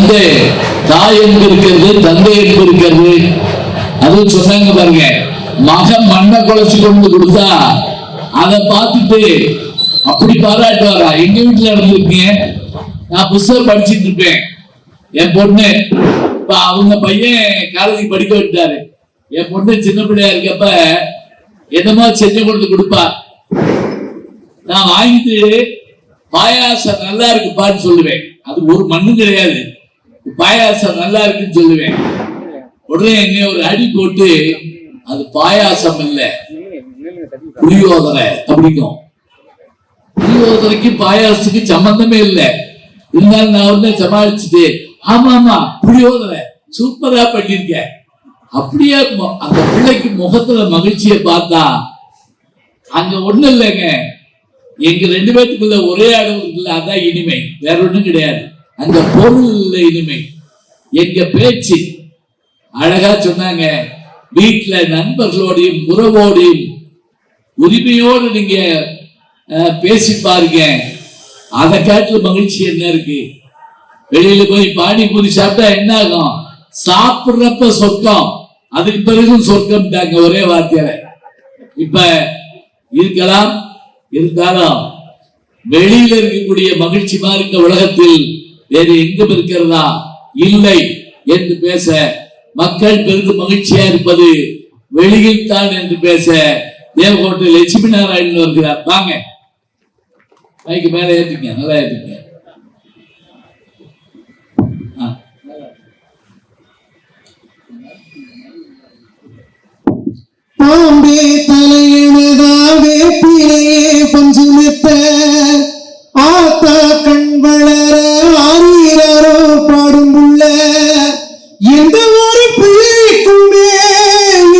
வந்து தாய் என்பு இருக்கிறது, தந்தை என்பு இருக்கிறது. அதுவும் சொன்னாங்க பாருங்க, மகன் மண்ணை குலைச்சு கொண்டு கொடுத்தா அதை பார்த்துட்டு அப்படி பாராட்டுவாரா. எங்க வீட்டுல நடந்திருக்கீங்க, நான் புத்தகம் படிச்சுட்டு இருப்பேன். என் பொண்ணு இப்ப அவங்க பையன் காலேஜ் படிக்க விட்டாரு. என் பொண்ணு சின்ன பிள்ளையா இருக்கப்ப என்னமோ செஞ்சு கொண்டு கொடுப்பா. நான் வாங்கிட்டு பாயாசம் நல்லா இருக்குப்பான்னு சொல்லுவேன். அது ஒரு மண்ணும் கிடையாது, பாயாசம் நல்லா இருக்குன்னு சொல்லுவேன். உடனே என்ன ஒரு அடி போட்டு, அது பாயாசம் இல்ல புளியோதரை அப்படிங்கும். புளியோதரைக்கு பாயாசத்துக்கு சம்பந்தமே இல்லை. இருந்தாலும் நான் வந்து சமாளிச்சுட்டு, ஆமா ஆமா புளியோதரை சூப்பரா பண்ணிருக்கேன். அப்படியே அந்த பிள்ளைக்கு முகத்துல மகிழ்ச்சியை பார்த்தா, அங்க ஒண்ணு இல்லைங்க, எங்க 2 பேத்துக்குள்ள ஒரே அளவு இருக்குல்ல, அதான் இனிமை, வேற ஒண்ணும் கிடையாது. அந்த பொருள் இல்லை இனிமை. எங்க பேச்சு அழகா சொன்னாங்க, வீட்டுல நண்பர்களோடையும் உறவோடையும் உரிமையோடு நீங்க பேசி பாருங்க, அதை காட்டுல மகிழ்ச்சி என்ன இருக்கு? வெளியில போய் பானிபூரி சாப்பிட்டா என்ன ஆகும்? சாப்பிடுறப்ப சொர்க்கம், அதுக்கு பிறகு சொர்க்கம் தாங்க, ஒரே வார்த்தையில. இப்ப இருக்கலாம், இருந்தாலும் வெளியில இருக்கக்கூடிய மகிழ்ச்சி மாதிரி இந்த உலகத்தில் வேறு எங்கும் இருக்கிறதா? இல்லை என்று பேச, மக்கள் பெரிதும் மகிழ்ச்சியா இருப்பது வெளியில் தான் என்று பேச தேவகோட்டை லட்சுமி நாராயணன் வருகிறார். வாங்க, மைக்கு மேல ஏற்றுங்க, நல்லா ஏற்றுங்க. பாம்பே தலையணதாவே பிழையே பஞ்சுமெத்த ஆத்தா கண் வளர ஆரீரோ பாடும் புள்ள, எந்த ஒரு பிள்ளைக்குமே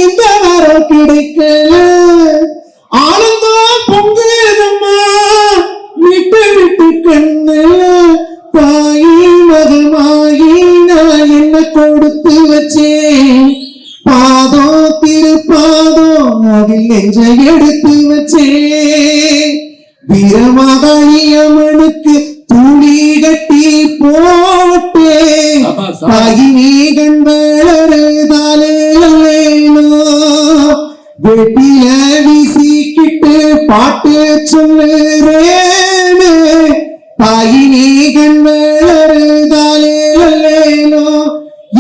இந்த வரம் கிடைக்கல, ஆனந்தம் பொங்குதம்மா விட்டு விட்டு கண்ணு, தாயி மகமாயி நான் என்ன கொடுத்து வச்சேன், பாதம் திருப்பாதம் அதில் நெஞ்ச எடுத்து வச்சே, வீரமகாளியம்மனுக்கு துணி கட்டி போட்டே, தாயினி கண்களருதாலேனோ, வெட்டில வீசிக்கிட்டு பாட்டு சொல்லுறேனே, தாயினி கண்களருதாலேனோ,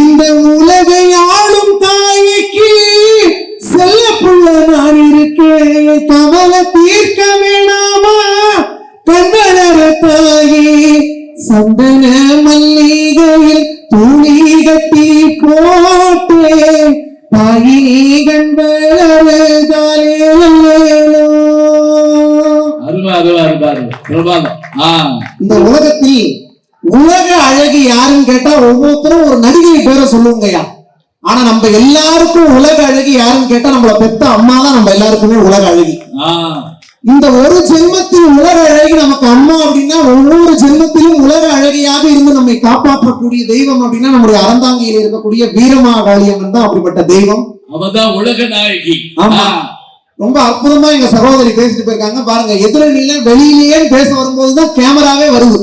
இந்த உலகை ஆளும் தாய்க்கு செல்ல புள்ள நான் இருக்கேன், கவலை தீர்க்க வேணாமா கண்களர தாயே, சந்தன மல்லிகையில் துணி கட்டி போட்டே, தாயே கண்களருதாலேனோ. இந்த உலகத்தில் உலக அழகி யாருன்னு கேட்டா ஒவ்வொருத்தரும் ஒரு நடிகை பேரை சொல்லுவாங்கய்யா. ஆனா நம்ம எல்லாருக்கும் உலக அழகி யாருன்னு கேட்டா நம்மள பெத்த அம்மா தான் நம்ம எல்லாருக்குமே உலக அழகி. இந்த ஒரு ஜென்மத்தில் உலக அழகி நமக்கு அம்மா அப்படின்னா, ஒவ்வொரு ஜென்மத்திலும் உலக அழகியாக இருந்து நம்மை காப்பாற்றக்கூடிய தெய்வம் அப்படின்னா நம்முடைய அறந்தாங்கியில் இருக்கக்கூடிய வீரமாகாளியம்மன் தான் அப்படிப்பட்ட தெய்வம். அவதான் உலக நாயகி. ஆமா, ரொம்ப அற்புதமா எங்க சகோதரி பேசிட்டு போயிருக்காங்க பாருங்க. எதிரில வெளியிலேயே பேச வரும்போதுதான் கேமராவே வருது.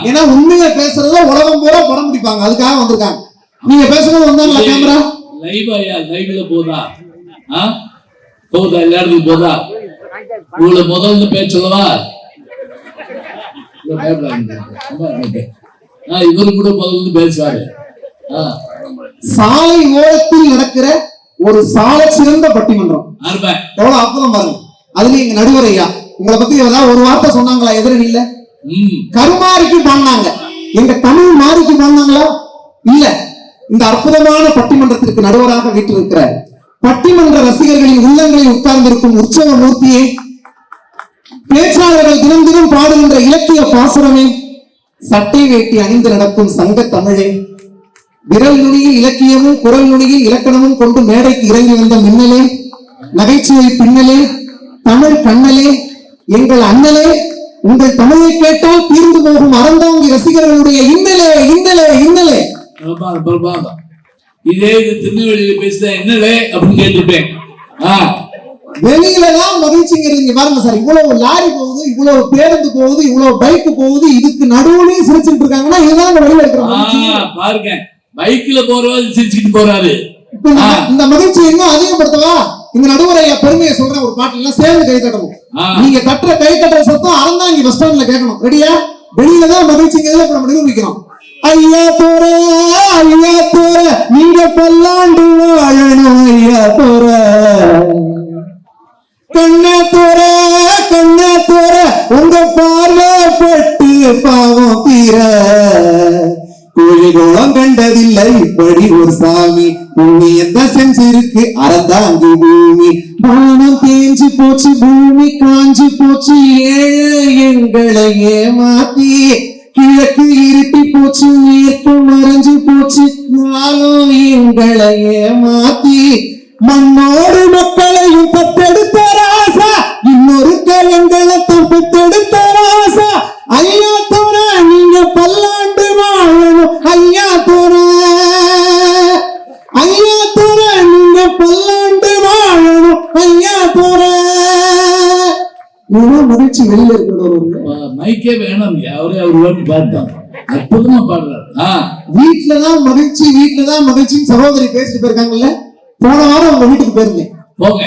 ஏன்னா உண்மையை பேசுறதுல உலகம் பூரா படம் பிடிப்பாங்க, அதுக்காக வந்திருக்காங்க. நீங்க பேசும்போது வந்தாங்களா கேமரா? லைவ்ல போதா எல்லா இடத்துக்கும் போதா? உங்களை முதல்ல பேச சொல்லவா? இவரு கூட முதல்ல பேசுவாரு. சாலை ஓரத்தில் நடக்கிற ஒரு சால சிறந்த பட்டிமன்றம், எவ்வளவு அற்புதம் பாருங்க. அதுல எங்க நடுவர் ஐயா உங்களை பத்தி ஏதாவது ஒரு வார்த்தை சொன்னாங்களா? எதிரணி இல்ல, கருமாரிக்கு பாடினாங்க, எங்க தமிழ் மாரிக்கு பாடினாங்களா? இல்ல. இந்த அற்புதமான பட்டிமன்றத்திற்கு நடுவராக வீட்டிருக்கிற பட்டிமன்ற ரசிகர்களின் உள்ளங்களில் உட்கார்ந்திருக்கும் உற்சவ மூர்த்தியே, பேச்சாளர்கள் தினம் தினம் பாடுகின்ற இலக்கிய பாசுரமே, சட்டை வேட்டி அணிந்து நடக்கும் சங்க தமிழே, விரல் நுனியில் இலக்கியமும் குரல் நுனியில் இலக்கணமும் கொண்டு மேடைக்கு இறங்கி வந்த மின்னலே, நகைச்சுவை பின்னலே, தமிழ் கண்ணலே, எங்கள் அண்ணலே, உங்கள் தமிழை கேட்டால் தீர்ந்து போகும் அறந்தாங்கி ரசிகர்களுடைய இன்னலே இன்னலே இன்னலே. இதே இது திருநெல்வேலியில பேசுற என்னலே அப்படின்னு கேட்டுப்பேன். வெளியிலதான் மகிழ்ச்சிங்கிறது. இங்க பாருங்க சார், இவ்வளவு லாரி போகுது, இவ்வளவு பேருந்து போகுது, இவ்வளவு பைக் போகுது, இதுக்கு நடுவுலயும் சிரிச்சுட்டு இருக்காங்கன்னா இதுதான் வெளியில இருக்கிற மகிழ்ச்சி. பாருங்க, பைக்ல போறவரு சிரிச்சுட்டு போறாரு. இப்ப இந்த மகிழ்ச்சி இன்னும் அதிகப்படுத்தவா இங்க நடுவர் ஐயா பெருமையை சொல்ற ஒரு பாட்டு எல்லாம் சேர்ந்து கை தட்டணும். நீங்க கட்டுற கை தட்டுற சத்தம் அறந்தான் இங்க பஸ் ஸ்டாண்ட்ல கேட்கணும். ரெடியா? வெளியிலதான் மகிழ்ச்சிங்கிறத நம்ம நிரூபிக்கிறோம். ஐயா தோற, ஐயா தோற, நீங்க பல்லாண்டு வாழணும். ஐயா தோற, கண்ண தோற, கண்ண தோற, உங்க பார்வைப்பட்டு பாவம் தீர கோழிகோளம் கண்டதில்லை இப்படி ஒரு சாமி. புண்ணியத்தை செஞ்சிருக்கு அறந்தாங்கி பூமி. வானம் தேஞ்சு போச்சு, பூமி காஞ்சு போச்சு, ஏழை எங்களை ஏமாத்தி. கிழக்கு இருட்டி போச்சு, மேற்கு மறைஞ்சு போச்சு, காலம் எங்களை ஏமாத்தி. மண்ணோடு மக்களையும் தத்தெடுத்த ராசா, இன்னொரு கலங்களை தத்தெடுத்த ராசா. ஐயா தோற, நீங்க பல்லாண்டு வாழணும். ஐயா தோற, ஐயா தோற, நீங்க பல்லாண்டு வாழணும். ஐயா தோற. மகிழ்ச்சி வெளியில இருக்கிற மைக்கே வேணும். அவரே அவர் பார்த்தோம், அற்புதமா பாடுறாரு. வீட்டுலதான் மகிழ்ச்சி, வீட்டுலதான் மகிழ்ச்சின்னு சகோதரி பேசிட்டு போயிருக்காங்கல்ல. போன வாரம் உங்க வீட்டுக்கு போயிருந்தேன். போங்க,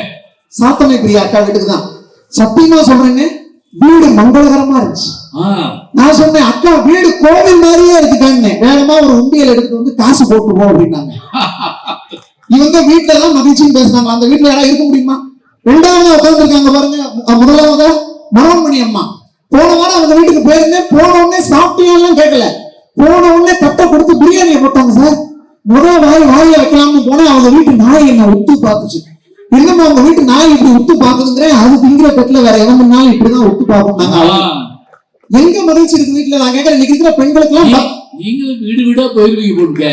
சாத்தனை பிரியா அக்கா வீட்டுக்கு தான். சத்தியமா சொல்றேன்னு, வீடு மங்களகரமா இருந்துச்சு. நான் சொன்னேன், அக்கா வீடு கோவில் மாதிரியே இருக்குதான்னு. வேகமா ஒரு உண்டியல் எடுத்து வந்து காசு போட்டுருவோம் அப்படின்னாங்க. இவங்க வீட்டுலதான் மகிழ்ச்சின்னு பேசுனாங்க. அந்த வீட்டுல யாராவது இருக்க முடியுமா? ரெண்டாவது உட்கார்ந்து இருக்காங்க பாருங்க, முதலாவதா மனோன்மணி அம்மா. போன வாரம் அவங்க வீட்டுக்கு போயிருந்தேன். போன உடனே சாப்பிட்டீங்கலாம் கேட்கல, போன உடனே தட்டை கொடுத்து பிரியாணியை போட்டாங்க சார். முதல் வாயில வைக்கலாம்னு போனா அவங்க வீட்டு நாய் என்ன உத்து பார்த்துச்சு. என்னமா அவங்க வீட்டு நாய் இப்படி உத்து பாக்குதுங்கிறேன். அது திங்கிற பெட்ல வேற எவனாலும் இப்படிதான் உத்து பார்ப்போம். எங்க மகிழ்ச்சி இருக்கு வீட்டுல? நான் கேட்கறேன், இன்னைக்கு இருக்கிற பெண்களுக்கு எல்லாம் நீங்களும் வீடு வீடா போயிருவீங்க போட்டுக்க.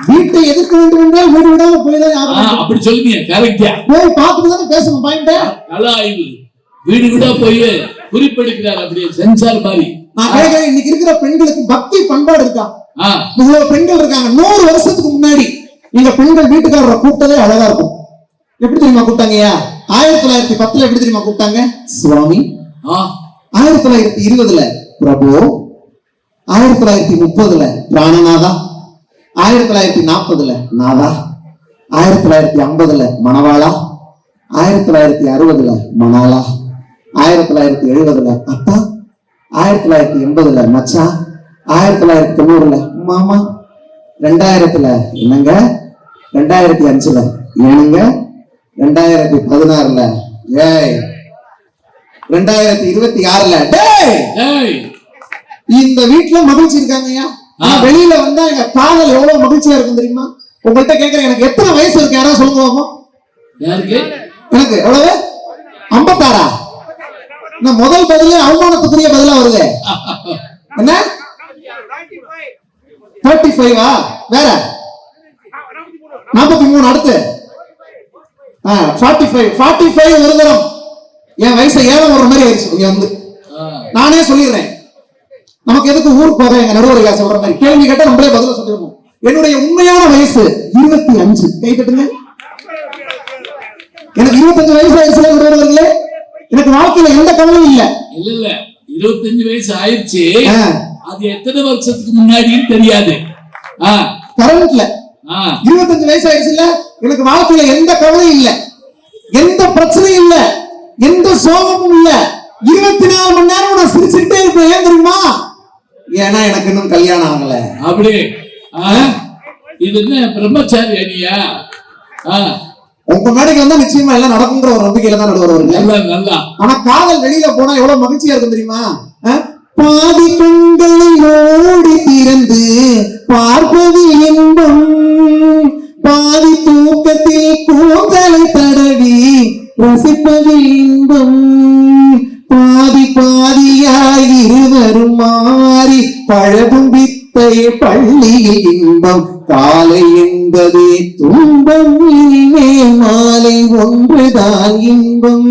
வீட்டை எதிர்க்க வேண்டும் என்றால் வீடு விடாம போய்தான் அப்படி சொல்லுங்க. கரெக்டா போய் பார்த்துட்டு தானே பேசணும். பாயிண்ட் நல்ல ஆய்வு. வீடு வீடா போய் குறிப்பெடுக்கிறார், அப்படியே சென்சார் மாதிரி. நான் கேட்கிறேன், இன்னைக்கு இருக்கிற பெண்களுக்கு பக்தி பண்பாடு இருக்கா? இவ்வளவு பெண்கள் இருக்காங்க. 100 வருஷத்துக்கு முன்னாடி நீங்க பெண்கள் வீட்டுக்காரரை கூப்பிட்டதே அழகா இருக்கும். எப்படி தெரியுமா கூப்பிட்டாங்கயா? 1910 எப்படி தெரியுமா கூப்பிட்டாங்க? சுவாமி. 1920 பிரபு. 1930 பிராணநாதா. 1940 நாதா. 1950 மணவாளா. 1960 மணாலா. 1970 அப்பா. 1980 மச்சா. 1990 மாமா. 2000 என்னங்க. 2005 ஏனுங்க. 2016 ஏய். 2026 டேய். இந்த வீட்டுல மகிழ்ச்சி இருக்காங்கய்யா. வெளியில வந்தா எங்க காதல் எவ்வளவு மகிழ்ச்சியா இருக்கும் தெரியுமா? உங்கள்கிட்ட கேட்கிறேன், எனக்கு எத்தனை வயசு இருக்கு? யாராவது சொல்லுங்க பாப்போம். எனக்கு எவ்வளவு? 56. நான் முதல் பதிலே அவமானத்துக்குரிய பதிலா வருது. என்ன 35? வேற 43. அடுத்து 45 ஒரு தரம். என் வயசை ஏழை வர்ற மாதிரி ஆயிடுச்சு. இங்க வந்து நானே சொல்லிடுறேன், நமக்கு எதுக்கு ஊருக்கு போக? எங்க நடுவரையா சொல்ற மாதிரி கேள்வி கேட்டா நம்மளே பதில சொல்லிருவோம். என்னுடைய உண்மையான வயசு 25. கை தட்டுங்க. எனக்கு 25 வயசு ஆயிடுச்சு நடுவர்களே. எனக்கு வாழ்க்கையில எந்த கவலையும் இல்ல. இல்ல 25 வயசு ஆயிடுச்சு. அது எத்தனை வருஷத்துக்கு முன்னாடின்னு தெரியாது. கரண்ட்ல 25 வயசு ஆயிடுச்சு இல்ல. எனக்கு வாழ்க்கையில எந்த கவலையும் இல்ல, எந்த பிரச்சனையும் இல்ல, எந்த சோகமும் இல்ல. 24 மணி நேரம் நான் சிரிச்சுட்டே இருப்பேன். ஏன் தெரியுமா? ஏன்னா எனக்கு இன்னும் கல்யாணம் ஆகல. அப்படி இது என்ன பிரம்மச்சாரி அடியா? உங்க மேடைக்கு வந்தா நிச்சயமா எல்லாம் நடக்குங்கிற ஒரு நம்பிக்கையில தான் நடுவர்கள். ஆனா காதல் வெளியில போனா எவ்வளவு மகிழ்ச்சியா இருக்கும் தெரியுமா? பாதி கண்களை ஓடி திறந்து பார்ப்பது இன்பம், பாதி தூக்கத்தில் கூந்தலை தடவி ரசிப்பது இன்பம், பாதி பாதியாய் இருவரும் மாறி பழகும் வித்தை பள்ளியில் இன்பம், காலை என்பதே துன்பம், இனிமேல் மாலை ஒன்றுதான் இன்பம்,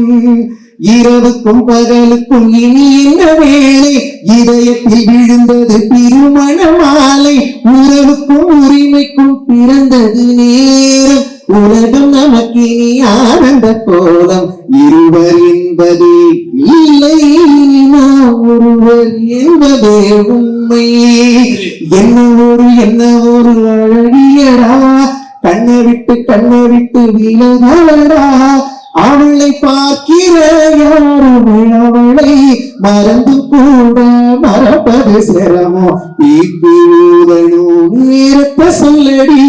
இரவுக்கும் பகலுக்கும் இனி என்ன வேலை, இதயத்தில் விழுந்தது திருமண மாலை, உறவுக்கும் உரிமைக்கும் பிறந்தது நேரம், உலகம் நமக்கு இனி ஆனந்த கோலம், இருவர் என்பதே இல்லை, நாம் ஒருவர் என்பதே உண்மை. என்ன ஒரு அழகியடா, கண்ணை விட்டு விலகடா, அவளை பார்க்கிற யாருமே அவளை மறந்து கூட மறப்பது சிரமோ. பீப்பியூதனும் நேரத்தை சொல்லடி,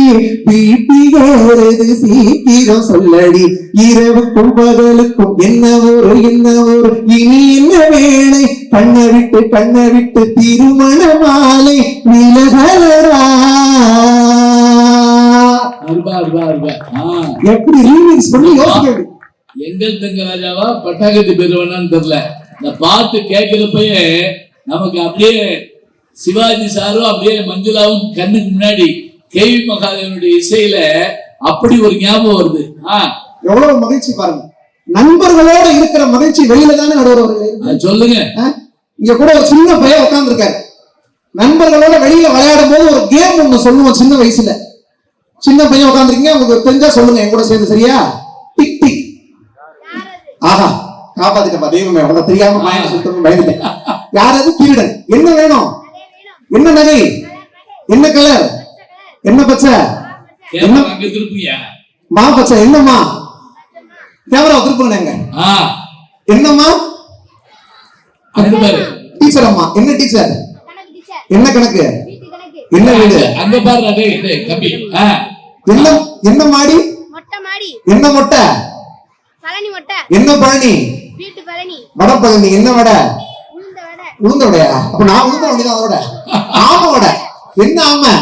பீப்பி ஏறது சீக்கிரம் சொல்லடி. இரவுக்கும் பகலுக்கும் என்ன ஒரு இனி என்ன வேலை, கண்ணை விட்டு திருமண மாலை விலகலடா. எப்படி ரீமிக்ஸ் பண்ணி யோசிக்க. எங்கள் தங்க ராஜாவா பட்டாக்கத்தி பெருவனான்னு தெரியல. இந்த பாட்டு கேட்கிறப்பயே நமக்கு அப்படியே சிவாஜி சாரும் அப்படியே மஞ்சுளாவும் கண்ணுக்கு முன்னாடி கேவி மகாதேவனுடைய இசையில அப்படி ஒரு ஞாபகம் வருது. எவ்வளவு மகிழ்ச்சி பாருங்க. நண்பர்களோட இருக்கிற மகிழ்ச்சி வெளியில தானே நடுவர்கள். சொல்லுங்க. இங்க கூட ஒரு சின்ன பையன் உட்கார்ந்து இருக்காரு. நண்பர்களோட வெளியில விளையாடும் போது ஒரு கேம் ஒண்ணு சொல்லுவோம் சின்ன வயசுல. சின்ன பையன் உட்காந்துருக்கீங்க, உங்களுக்கு தெரிஞ்சா சொல்லுங்க என் கூட சேர்ந்து. சரியா? Tick tick. ஆஹா, காப்பாத்திட்டப்பா தெய்வமே. அவ்வளவு தெரியாம பையன் சுத்தம் பயந்துட்டேன். யாராவது திருடன். என்ன வேணும்? என்ன நகை? என்ன கலர்? என்ன பச்சை? மா பச்சை. என்னம்மா? கேமரா திருப்புங்க. என்னம்மா? டீச்சர் அம்மா. என்ன டீச்சர்? என்ன கணக்கு? என்ன வீடு? அங்க பாரு கம்பி. என்ன மாடி? என்ன மொட்டை? என்ன பழனி? வடபழனி. என்ன வடை? உளுந்த வடையா? அப்ப நான் உளுந்த வடைதான். அதோட ஆமை வடை. என்ன ஆமை?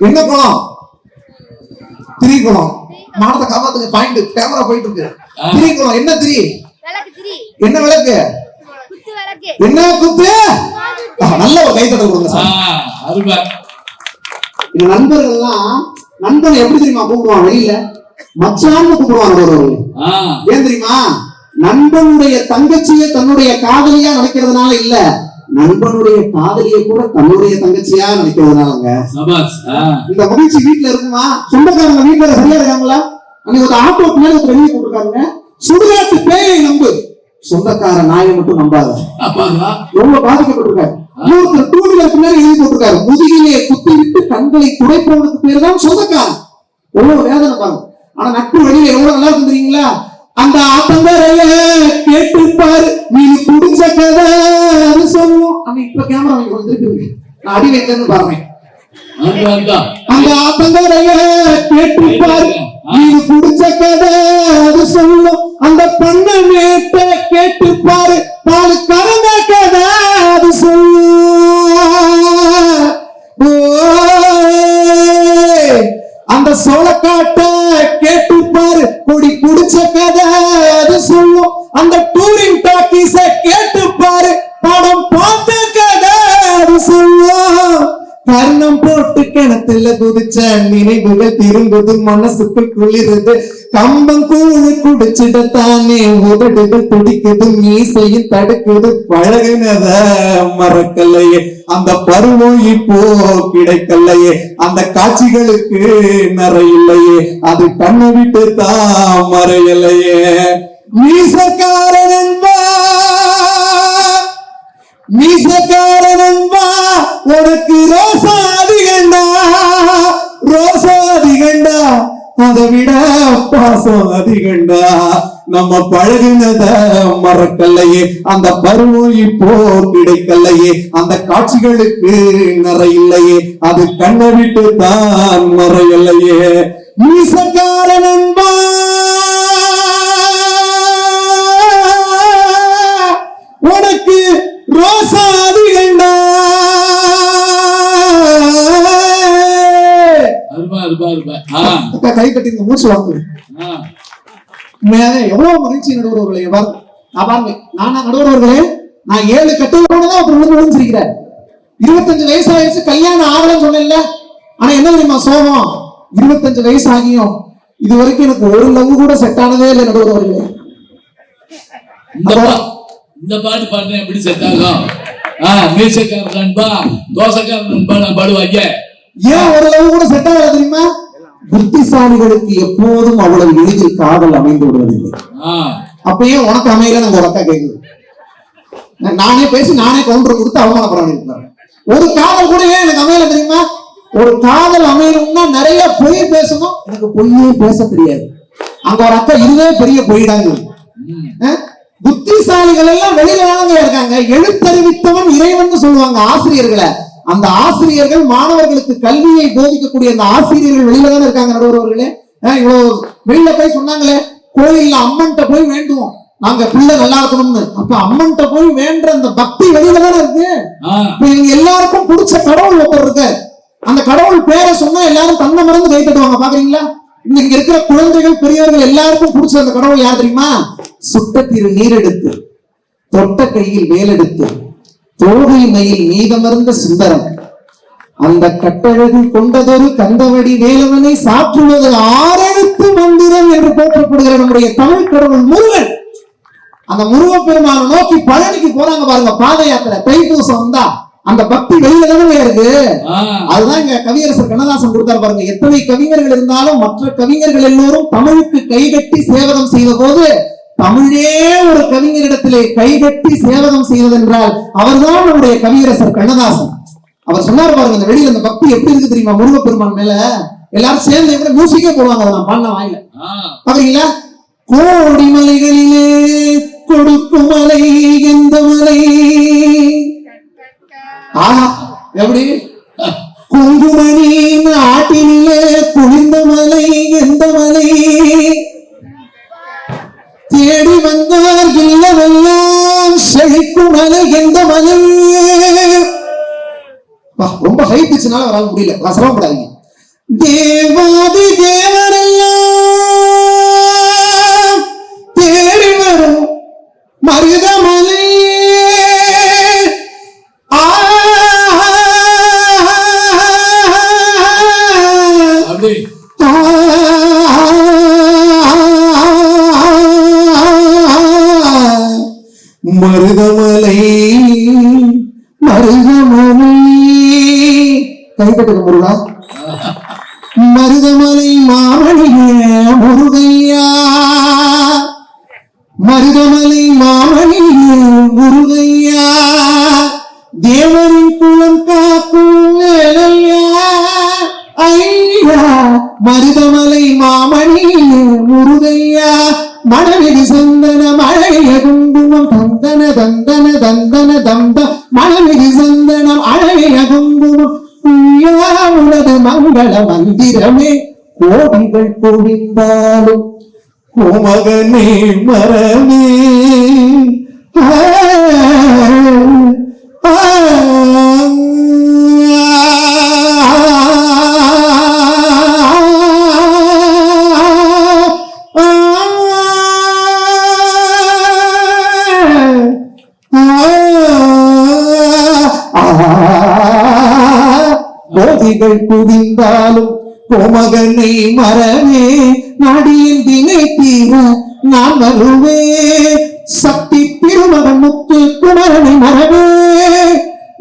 என்ன குளம்? திரிகுளம். மாடத்தை காப்பாத்துங்க. பாயிண்ட். கேமரா போயிட்டு இருக்கு. திரிகுளம். என்ன திரி? என்ன விளக்கு? என்ன குத்து? நல்ல ஒரு கைத்தட்டல் கொடுங்க சார். இந்த நண்பர்கள் எல்லாம் நண்பன் எப்படி தெரியுமா கூப்பிடுவான்? வெளியில மச்சான்னு கூப்பிடுவாங்க. ஏன் தெரியுமா? நண்பனுடைய தங்கச்சியை தன்னுடைய காதலியா நினைக்கிறதுனால இல்ல, நண்பனுடைய காதலியை கூட தன்னுடைய தங்கச்சியா நினைக்கிறதுனாலங்க. இந்த மகிழ்ச்சி வீட்டுல இருக்குமா? சொந்தக்காரங்க வீட்டுல சரியா இருக்காங்களா? அன்னைக்கு ஒரு ஆட்டோ பின்னாடி ஒரு வெளியே போட்டிருக்காங்க, சுடுகாட்டு பேயை நம்பு, சொந்தக்கார நாயை மட்டும் நம்பாத. எவ்வளவு பாதிக்கப்பட்டிருக்காரு. இன்னொருத்தர் டூ வீலர் பின்னாடி எழுதி போட்டிருக்காரு, முதுகிலே குத்தி விட்டு கண்களை துடைப்பவனுக்கு பேர் தான் சொந்தக்காரன். எவ்வளவு வேதனை பாருங்க. ஆனா நட்பு வெளியில எவ்வளவு நல்லா இருந்துறீங்களா? அந்த ஆத்தங்கரைய கேட்டுப்பாரு, நீ குடிச்ச கதை சொல்லும். ஆனா இப்ப கேமரா வந்துருக்கு, நான் அடி வைக்கன்னு பாருங்க. அந்த ஆத்தங்கரைய கேட்டுப்பாரு, நீ குடிச்ச கதை சொல்லும். அந்த பண்ண நேட்ட கேட்டுப்பாரு, பாலு கறந்த கதை அது சொல்லும். அந்த சோளக்காட்ட கேட்டுப்பாரு, கொடி குடிச்ச கதை அது சொல்லும். அந்த டூரிங் டாக்கீஸ கேட்டுப்பாரு, படம் பார்த்த கதை அது சொல்லும். கர்ணம் போட்டு கிணத்துல குதிச்ச நினைவுகள் திரும்புது, மனசுக்குள் குளிருது. கம்பம் கூழு குடிச்சிடத்தானே உதடுது துடிக்குது, மீசையும் தடுக்குது, பழகினத மறக்கலையே. அந்த பருவம் இப்போ கிடைக்கலையே, அந்த காட்சிகளுக்கு நிறையில்லையே, அது கண்ணை விட்டு தான் மறையலையே. மீசக்காரன்பா மீசக்காரன்பா, உனக்கு ரோசா அதிகண்டா, ரோசா அதிகண்டா, அதை விட பாசம் அதிகண்டா. நம்ம பழகினத மறக்கலையே, அந்த பருவம் இப்போ கிடைக்கலையே, அந்த காட்சிகளுக்கு நிறையில்லையே, அது கண்ணை விட்டு தான் மறையலையே. மீசக்காரன்பா உனக்கு ரோசா அதிகண்டா. கை கட்டி மூச்சு வாங்க. எவ்வளவு மகிழ்ச்சி நடுவர்களே. பாருங்க, நானா நடுவர்களே, நான் 7 கட்டளோடதான் அப்புறம் விழுந்துருக்கிறேன். 25 வயசு ஆயிடுச்சு, கல்யாணம் ஆகலன்னு சொன்னேன்ல. ஆனா என்ன தெரியுமா சோகம்? 25 வயசு ஆகியும் இது வரைக்கும் எனக்கு ஒரு லவ் கூட செட் ஆனதே இல்லை நடுவர்களே. இந்த பாட்டு பாடுறேன் எப்படி செட் ஆகும்? மீசக்கார நண்பா, தோசைக்கார நண்பா நான் பாடுவாங்க. ஏன் ஒரு லவ் கூட செட் ஆகல தெரியுமா? புத்திசாலிகளுக்கு எப்போதும் அவ்வளவு எளிதில் காதல் அமைந்து விடுவதில்லை. அப்பயே உனக்கு அமையல நாங்க ஒரு அக்கா கேக்குது. நானே பேசி நானே கவுண்டர் கொடுத்து அவமானப்படுறேன். ஒரு காதல் கூட ஏன் எனக்கு அமையல தெரியுமா? ஒரு காதல் அமையணும்னா நிறைய பொய் பேசணும். எனக்கு பொய்யே பேச தெரியாது. அங்க ஒரு அக்கா இதுவே பெரிய பொய்டாங்க. புத்திசாலிகள் எல்லாம் வெளியில தானங்க இருக்காங்க. எழுத்தறிவித்தவன் இறைவன் சொல்லுவாங்க ஆசிரியர்களை. அந்த ஆசிரியர்கள் மாணவர்களுக்கு கல்வியை போதிக்கக்கூடிய அந்த ஆசிரியர்கள் வெளியில தானே இருக்காங்க. நடுவர்களே, இவ்வளவு வெளியில போய் சொன்னாங்களே, கோயில்ல அம்மன்ட்ட போய் வேண்டுவோம் நாங்க பிள்ளை நல்லா இருக்கணும்னு. அப்ப அம்மன்ட்ட போய் வேண்ட அந்த பக்தி வெளியில தானே இருக்கு. இவங்க எல்லாருக்கும் பிடிச்ச கடவுள் ஒருத்தர் இருக்கு. அந்த கடவுள் பேரை சொன்னா எல்லாரும் தன்னை மறந்து கை தட்டுவாங்க. பாக்குறீங்களா? இங்க இருக்கிற குழந்தைகள் பெரியவர்கள் எல்லாருக்கும் பிடிச்ச அந்த கடவுள் யார் தெரியுமா? சுட்ட திரு நீரெடுத்து தொட்ட கையில் வேலெடுத்து தோகை மயில் மீதமர்ந்த சுந்தரம் அந்த கட்டழகு கொண்டதொரு கந்தவடி வேலவனை சாற்றுவது ஆறெழுத்து மந்திரம் என்று போற்றப்படுகிற நம்முடைய தமிழ் கடவுள் முருகன். அந்த முருகப்பெருமானை நோக்கி பழனிக்கு போறாங்க பாருங்க, பாத யாத்திரை. தைப்பூசம் வந்தா அந்த பக்தி வெளியில தானே இருக்கு. அதுதான் இங்க கவியரசர் கண்ணதாசன் கொடுத்தாரு பாருங்க. எத்தனை கவிஞர்கள் இருந்தாலும் மற்ற கவிஞர்கள் எல்லோரும் தமிழுக்கு கைகட்டி சேவகம் செய்த போது தமிழே ஒரு கவிஞரிடத்திலே கைகட்டி சேவகம் செய்வதென்றால் அவர்தான் நம்முடைய கவியரசர் கண்ணதாசன். அவர் சொன்னார் பாருங்க, இந்த வெளியில அந்த பக்தி எப்படி இருக்கு தெரியுமா? முருகப்பெருமான் மேல எல்லாரும் சேர்ந்து கூட மியூசிக்கே போடுவாங்க. அதை நான் பாடின வாயில பாத்தீங்களா? கோடி மலைகளிலே கொடுக்கும் மலை எந்த மலை? ஆஹா, எப்படி? குங்குமணி நாட்டினிலே குளிர்ந்த மலை எந்த மலை? தேடி வந்தார் இல்லவெல்லாம் செழிக்கும் மலை எந்த மலை? ரொம்ப ஹை பிச்சுனால வராது முடியல, சிரமப்படாதீங்க. தேவாதி தேவரெல்லாம் தேடி வரும் மருதமலை. மருதமலை மருதமலை கைப்பற்றுங்க முருகா. மருதமலை மாமணியே முருகையா, மருதமலை மாமணியே முருகையா, தேவரின் குலம் காக்கும் வேலையா ஐயா. மருதமலை மாமணியே முருகையா, மணவிடி சந்தன மழைய குங்குமம் தந்தன தந்தன தந்தன தந்த மணவிடி சந்தனம் அழகிய குங்குமம் உனது மங்கள மந்திரமே. கோடிகள் குவிந்தாலும் கோமகனே மரமே. கோதிகள் குவிந்தாலும் கோமகனை மரவே. நாடியின் தினை தீர நான் வருவே. சக்தி திருமகன் முத்து குமரனை மரவே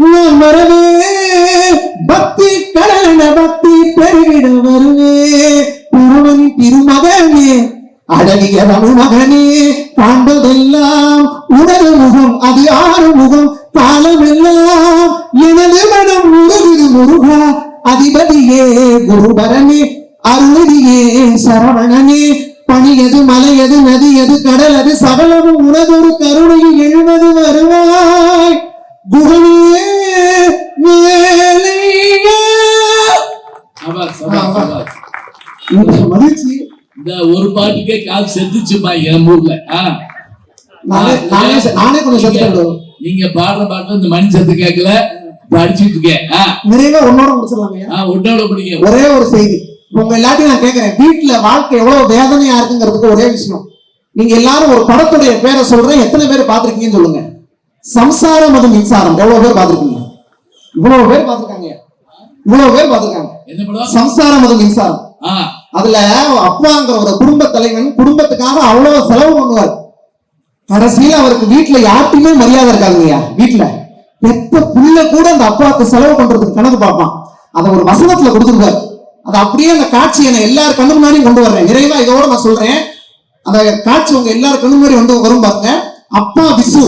நான் மரவே. பக்தி கடலென பக்தி பெருகிட வருவே. குருவன் திருமகனே அழகிய மகனே. காண்பதெல்லாம் உணரு முகம் அது ஆறு முகம். காலமெல்லாம் எனது மனம் முருகு முருகா. அதிபதியே குருபரனே அருளியே சரவணனே. பணியது மலையது நதியது கடலது சகலமும் உனதொரு கருணையில் எழுவது வருவாய் குருவே மேலையா. மகிழ்ச்சி. இந்த ஒரு பாட்டுக்கே கால் செத்துச்சுமா என் ஊர்ல. நானே கொஞ்சம் செத்து. நீங்க பாடுற பாட்டு இந்த மணி சத்து கேட்கல, படிச்சுட்டு இருக்கேன். நிறைய உன்னோட முடிச்சிடலாங்க. உன்னோட படிக்க ஒரே ஒரு செய்தி உங்க எல்லாத்தையும் நான் கேட்கிறேன். வீட்டுல வாழ்க்கை எவ்வளவு வேதனையா இருக்குங்கிறதுக்கு ஒரே விஷயம். நீங்க எல்லாரும் ஒரு படத்துடைய பேரை சொல்றேன், எத்தனை பேர் பார்த்திருக்கீங்கன்னு சொல்லுங்க. சம்சாரம் அது மின்சாரம். எவ்வளவு பேர் பார்த்திருக்கீங்க? இவ்வளவு பேர் பார்த்திருக்காங்க. இவ்வளவு பேர் பார்த்திருக்காங்க. சம்சாரம் அது மின்சாரம். அதுல அப்பாங்கிற ஒரு குடும்ப தலைவன் குடும்பத்துக்காக அவ்வளவு செலவு பண்ணுவார். கடைசியில அவருக்கு வீட்டுல யாருக்குமே மரியாதை இருக்காதுங்கய்யா. வீட்டுல பெத்த புள்ள கூட அந்த அப்பாவுக்கு செலவு பண்றதுக்கு கணக்கு பார்ப்பான். அதை ஒரு வசனத்துல கொடுத்துருக்காரு. அது அப்படியே அந்த காட்சியை நான் எல்லாரும் கண்ணு முன்னாடியும் கொண்டு வர்றேன். நிறைவா இதோட நான் சொல்றேன், அந்த காட்சி உங்க எல்லாருக்கும் முன்னாடி வந்து வரும் பாருங்க. அப்பா விசு,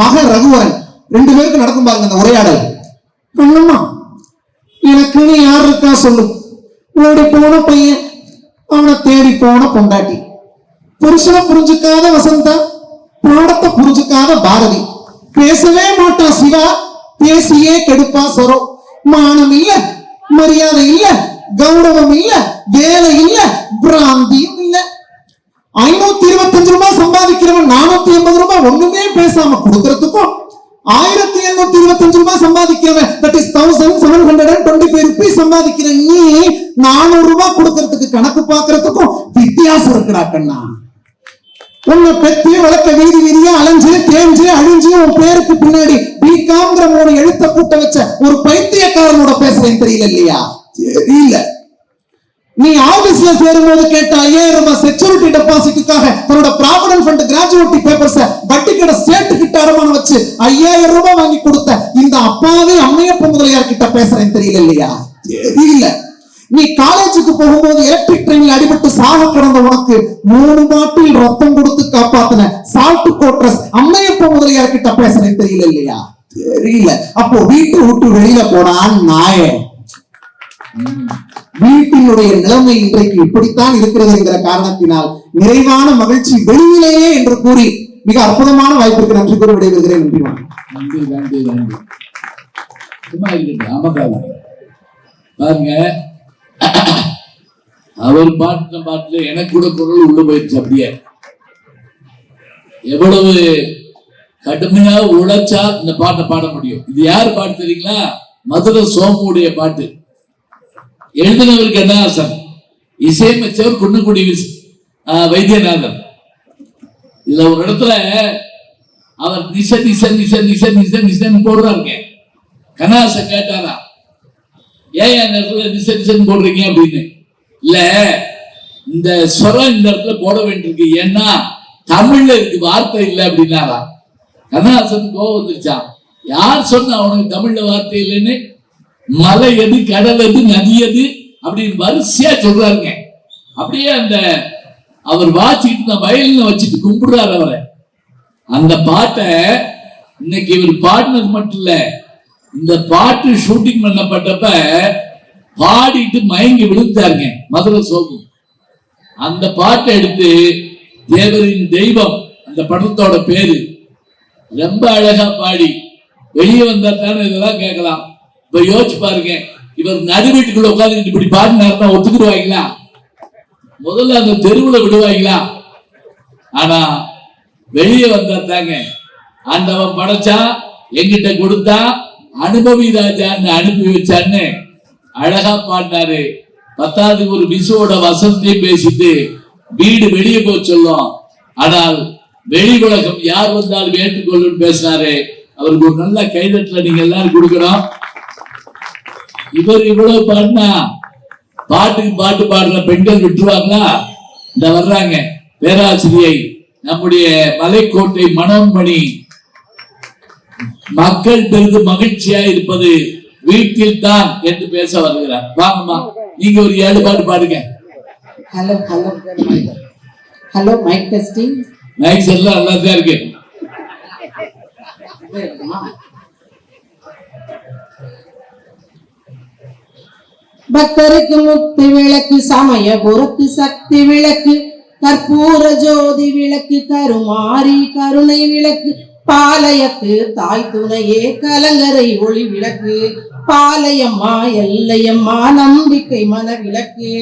மகன் ரகுவரன், 2 பேருக்கு நடக்கும் பாருங்க அந்த உரையாடல். கண்ணம்மா, எனக்குன்னு யார் இருக்கா சொல்லு. ஓடி போன பையன், அவனை தேடி போன பொண்டாட்டி, புருஷனை புரிஞ்சுக்காத வசந்தா, பாடத்தை புரிஞ்சுக்காத பாரதி, பேசவே மாட்டா சிவா, பேசியே கெடுப்பா சொரம், மானம் இல்ல, மரியாதை இல்ல, கௌரவம் இல்ல, வேலை இல்ல, பிராந்தியும் இல்ல. 525 ரூபாய் சம்பாதிக்கிறவன் 480 ரூபாய் ஒண்ணுமே பேசாம கொடுக்கறதுக்கும், 1725 ரூபாய் சம்பாதிக்கிறவன் that is 1725 ரூபாய் சம்பாதிக்கிற நீ 400 ரூபாய் கொடுக்கறதுக்கு கணக்கு பாக்குறதுக்கும் வித்தியாசம் இருக்குடா கண்ணா. உன்னை பெத்தி வளர்க்க வீதி வீதியா அலைஞ்சு தேஞ்சு அழிஞ்சு உன் பேருக்கு பின்னாடி பிகாம்ங்கிற 3 எழுத்த கூட்ட வச்ச ஒரு பைத்தியக்காரனோட பேசுறேன் தெரியல இல்லையா? தெரியல. நீ ஆபீஸ்ல சேரும்போது கேட்ட 5000 ரூபாய் செக்யூரிட்டி டெபாசிட்டுக்காக தன்னோட ப்ராவிடன்ட் ஃபண்ட் கிராஜுவேட்டி பேப்பர்ஸ் வட்டி கடை ஸ்டேட் கிட்ட அடமானம் வச்சு 5000 ரூபாய் வாங்கி கொடுத்த இந்த அப்பாவே அம்மையப்ப முதலியார் கிட்ட பேசுறேன் தெரியல இல்லையா? தெரியல. நீ காலேஜுக்கு போகும்போது எலக்ட்ரிக் ட்ரெயின்ல அடிபட்டு சாக கிடந்த உனக்கு 3 பாட்டில் ரத்தம் கொடுத்து காப்பாத்தின சால்ட் கோட்ரஸ் அம்மையப்ப முதலியார் கிட்ட பேசுறேன் தெரியல இல்லையா? தெரியல. அப்போ வீட்டு விட்டு வெளியில போனான் நாய. வீட்டினுடைய நிலைமை இன்றைக்கு இப்படித்தான் இருக்கிறது என்கிற காரணத்தினால் நிறைவான மகிழ்ச்சி வெளியிலேயே என்று கூறி மிக அற்புதமான வாய்ப்பிற்கு நன்றி கூறி விடைபெறுகிறேன். நன்றி. நன்றி நன்றி நன்றி. சும்மா இருக்கட்டும். பாருங்க, அவர் பாட்டுல எனக்கு கூட குரல் உள்ள போயிடுச்சு. அப்படியே எவ்வளவு கடுமையா உழைச்சா இந்த பாட்டை பாட முடியும். இது யாரு பாட்டு தெரியுங்களா? மதுரை சோமுடைய பாட்டு. எழுதினவர் கண்ணதாசன், இசையமைச்சவர் குன்னக்குடி வைத்தியநாதன். இதுல ஒரு இடத்துல அவர் நிச நிச நிச நிச நிச நிசன் போடுறாருங்க. கண்ணதாசன் கேட்டாரா, ஏன் இந்த இடத்துல நிச நிசன் போடுறீங்க அப்படின்னு. இல்ல, இந்த ஸ்வரம் இந்த இடத்துல போட வேண்டியிருக்கு, ஏன்னா தமிழ்ல இருக்கு, வார்த்தை இல்லை அப்படின்னாரா. கண்ணதாசன் கோவம் வந்துருச்சான். யார் சொன்ன அவனுக்கு தமிழ்ல வார்த்தை இல்லைன்னு? மலை எது, கடல் எது, நதி எது அப்படின்னு வரிசையா சொல்றாருங்க. அப்படியே அந்த அவர் வாசிக்கிட்டு வயலில் வச்சுட்டு கும்பிடுறாரு அவரை. அந்த பாட்டை இன்னைக்கு இவர் பாடினது மட்டும் இல்ல, இந்த பாட்டு ஷூட்டிங் பண்ணப்பட்டப்ப பாடிட்டு மயங்கி விழுந்தாருங்க மதுரை சோமு. அந்த பாட்டை எடுத்து தேவரின் தெய்வம் அந்த படத்தோட பேரு ரொம்ப அழகா பாடி வெளியே வந்தா தானே இதெல்லாம் கேட்கலாம். இப்ப யோசிச்சு பாருங்க, இவர் நடு வீட்டுக்குள்ள உட்கார்ந்து இப்படி பாடினாருன்னா ஒத்துக்கிடுவாங்களா? முதல்ல அந்த தெருவுல விடுவாங்களா? ஆனா வெளியே வந்தா தாங்க ஆண்டவன் படைச்சா, எங்கிட்ட கொடுத்தா, அனுபவி ராஜான்னு அனுப்பி வச்சான்னு அழகா பாடினாரு. 10வது ஒரு விசுவோட வசந்தையும் பேசிட்டு வீடு வெளியே போய் சொல்லும். ஆனால் வெளி உலகம் யார் வந்தாலும் ஏற்றுக்கொள்ளும் பேசினாரு. அவருக்கு ஒரு நல்ல கைதட்டல நீங்க எல்லாரும் கொடுக்கணும். இவர் இவ்வளவு பாடினா பாட்டுக்கு பாட்டு பாடுற பெண்கள் விட்டுருவாங்களா? இந்த வர்றாங்க பேராசிரியை நம்முடைய மலைக்கோட்டை மனோன்மணி. மக்கள் பெரிது மகிழ்ச்சியா இருப்பது வீட்டில் தான் என்று பேச வருகிறார். வாங்கம்மா, நீங்க ஒரு 7 பாட்டு பாடுங்க. Hello hello hello, mic testing. Mics எல்லாம் நல்லா தான் இருக்கு. பக்தருக்கு முத்து விளக்கு, சமயபுரத்து சக்தி விளக்கு, கற்பூர ஜோதி விளக்கு, கருமாரி கருணை விளக்கு, பாளையத்து தாய் துணையே கலங்கரை ஒளி விளக்கு, பாளையம்மா எல்லையம்மா நம்பிக்கை மன விளக்கு,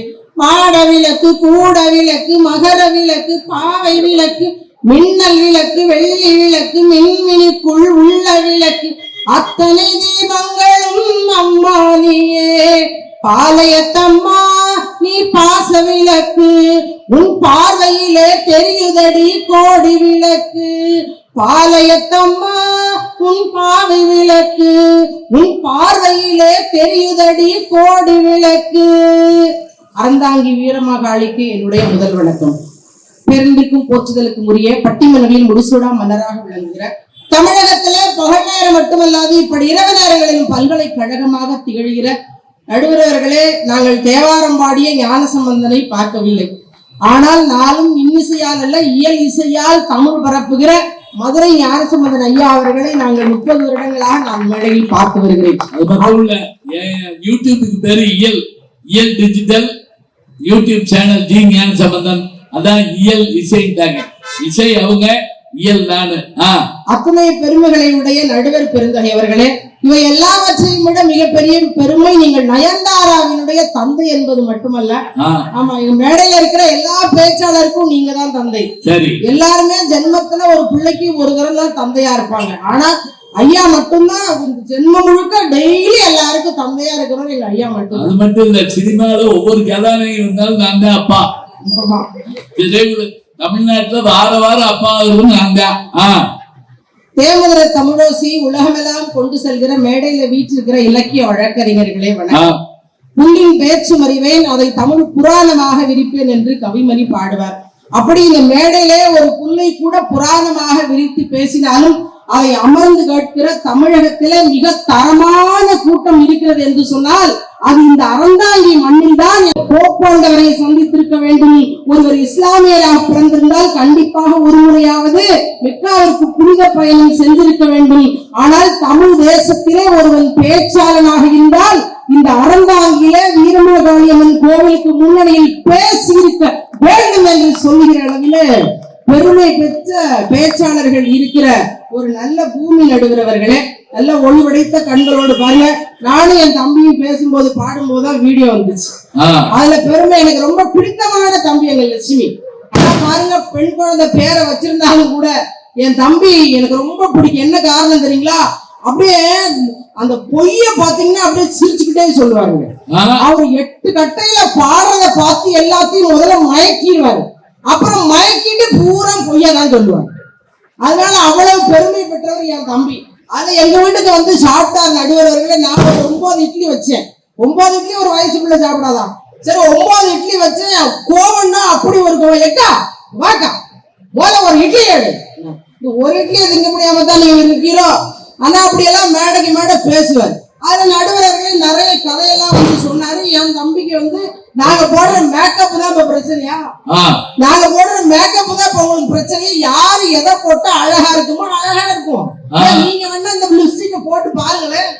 மாட விளக்கு, கூட விளக்கு, மகர விளக்கு, பாவை விளக்கு, மின்னல் விளக்கு, வெள்ளி விளக்கு, மின்மினிக்குள் உள்ள விளக்கு, அத்தனை தீபங்களும் அம்மா நீயே. பாளையத்தம்மா நீ பாச விளக்கு, உன் பார்வையிலே தெரியுதடி கோடி விளக்கு. பாளையத்தம்மா உன் பாவை விளக்கு, உன் பார்வையிலே தெரியுதடி கோடி விளக்கு. அறந்தாங்கி வீரமகாளிக்கு என்னுடைய முதல் வணக்கம். பெருந்திக்கும் போற்றுதலுக்கும் உரிய பட்டிமன்றங்களில் முடிசூடா மன்னராக விளங்குகிற தமிழகத்திலே பகல் நேரம் மட்டுமல்லாது இப்படி இரவு நேரங்களிலும் பல்கலைக்கழகமாக திகழ்கிற நடுவரவர்களே, நாங்கள் தேவாரம் பாடிய ஞானசம்பந்தனை பார்க்கவில்லை. ஆனால் நாளும் இன்னிசையால் அல்ல இயல் இசையால் தமிழ் பரப்புகிற மதுரை ஞானசம்பந்தன் ஐயா அவர்களை நாங்கள் 30 வருடங்களாக நான் மேடையில் பார்த்து வருகிறேன். அது மட்டும் இல்ல, யூடியூபுக்கு பேரு இயல் digital YouTube channel G Gnanasambandan. அதான் இயல் இசைட்டாங்க. இசை அவங்க, இயல் நானு. அத்தனை பெருமைகளை உடைய நடுவர் பெருந்தகை அவர்களே, இவை எல்லாவற்றையும் விட மிகப்பெரிய பெருமை நீங்கள் நயன்தாராவினுடைய தந்தை என்பது மட்டுமல்ல. ஆமா, எங்க மேடையில இருக்கிற எல்லா பேச்சாளருக்கும் நீங்க தான் தந்தை. சரி, எல்லாருமே ஜென்மத்துல ஒரு பிள்ளைக்கு ஒரு தரம் தான் தந்தையா இருப்பாங்க. ஆனா ஐயா மட்டும்தான் ஜென்மம் முழுக்க டெய்லி எல்லாருக்கும் தந்தையா இருக்கிறோம் எங்க ஐயா மட்டும். அது மட்டும் இல்ல, சினிமால ஒவ்வொரு கதாநாயகி இருந்தாலும் நான் தான் அப்பா. தமிழ்நாட்டுல வாரம் அப்பா நாங்க. தேமதுர தமிழோசி உலகமெல்லாம் கொண்டு செல்கிற மேடையில வீற்றிருக்கிற இலக்கிய வழக்கறிஞர்களே வணக்கம். புள்ளின் பேச்சு மறிவேன், அதை தமிழ் புராணமாக விரிப்பேன் என்று கவிமணி பாடுவார். அப்படி இந்த மேடையிலே ஒரு புல்லை கூட புராணமாக விரித்து பேசினாலும் அதை அமர்ந்து கேட்கிற தமிழகத்திலே மிக தரமான கூட்டம் இருக்கிறது என்று சொன்னால் அது இந்த அறந்தாங்கி மண்ணில் தான் போப்பாண்டவரை சந்தித்திருக்க வேண்டும். ஒருவர் இஸ்லாமியராக பிறந்திருந்தால் கண்டிப்பாக ஒரு முறையாவது மெக்காவிற்கு புனித பயணம் சென்றிருக்க வேண்டும். ஆனால் தமிழ் தேசத்திலே ஒருவன் பேச்சாளனாக இருந்தால் இந்த அறந்தாங்கியிலே வீரமாகாளியம்மன் கோவிலுக்கு முன்னணியில் பேசியிருக்க வேண்டும் என்று சொல்லுகிற அளவிலே பெருமை பெற்ற பேச்சாளர்கள் இருக்கிற ஒரு நல்ல பூமி நடுகிறவர்களே, நல்ல ஒளிவடைத்த கண்களோடு பாருங்க. நானும் என் தம்பியும் பேசும்போது பாடும்போதுதான் வீடியோ வந்துச்சு. அதுல பெருமை எனக்கு ரொம்ப பிடித்தமான தம்பி எங்க லட்சுமி. ஆனா பாருங்க, பெண் குழந்தை பேரை வச்சிருந்தாலும் கூட என் தம்பி எனக்கு ரொம்ப பிடிக்கும். என்ன காரணம் தெரியுங்களா? அப்படியே அந்த பொய்ய பாத்தீங்கன்னா அப்படியே சிரிச்சுக்கிட்டே சொல்லுவாங்க. அவர் 8 கட்டையில பாடுறத பார்த்து எல்லாத்தையும் முதல்ல மயக்கிடுவாரு, அப்புறம் மயக்கிட்டு பூரா பொய்யாதான் சொல்லுவாங்க. அதனால அவ்வளவு பெருமை பெற்றவர் என் தம்பி. அதை எங்க வீட்டுக்கு வந்து சாப்பிட்டார் நடுவர்களே. நான் 9 இட்லி வச்சேன். 9 இட்லி ஒரு வயசு பிள்ளை சாப்பிடாதான். சரி, 9 இட்லி வச்சேன். கோவம்னா அப்படி ஒரு கோவம். எக்கா வாக்கா போல ஒரு இட்லி எடு. ஒரு இட்லியை திங்க முடியாம தான் நீங்க இருக்கீரோ. ஆனா அப்படியெல்லாம் மேடைக்கு மேடை பேசுவார். அதுல நடுவர்களே நிறைய கதையெல்லாம் வந்து சொன்னாரு. என் தம்பிக்கு வந்து நாங்க போடுற மேக்கப் தான் இப்ப பிரச்சனையா? நாங்க போடுற மேக்கப் தான் இப்ப உங்களுக்கு பிரச்சனையா? யாரு எதை போட்டா அழகா இருக்குமோ அழகா இருக்கும். நீங்க வேணா இந்த லிப்ஸ்டிக்க போட்டு பாருங்களேன்.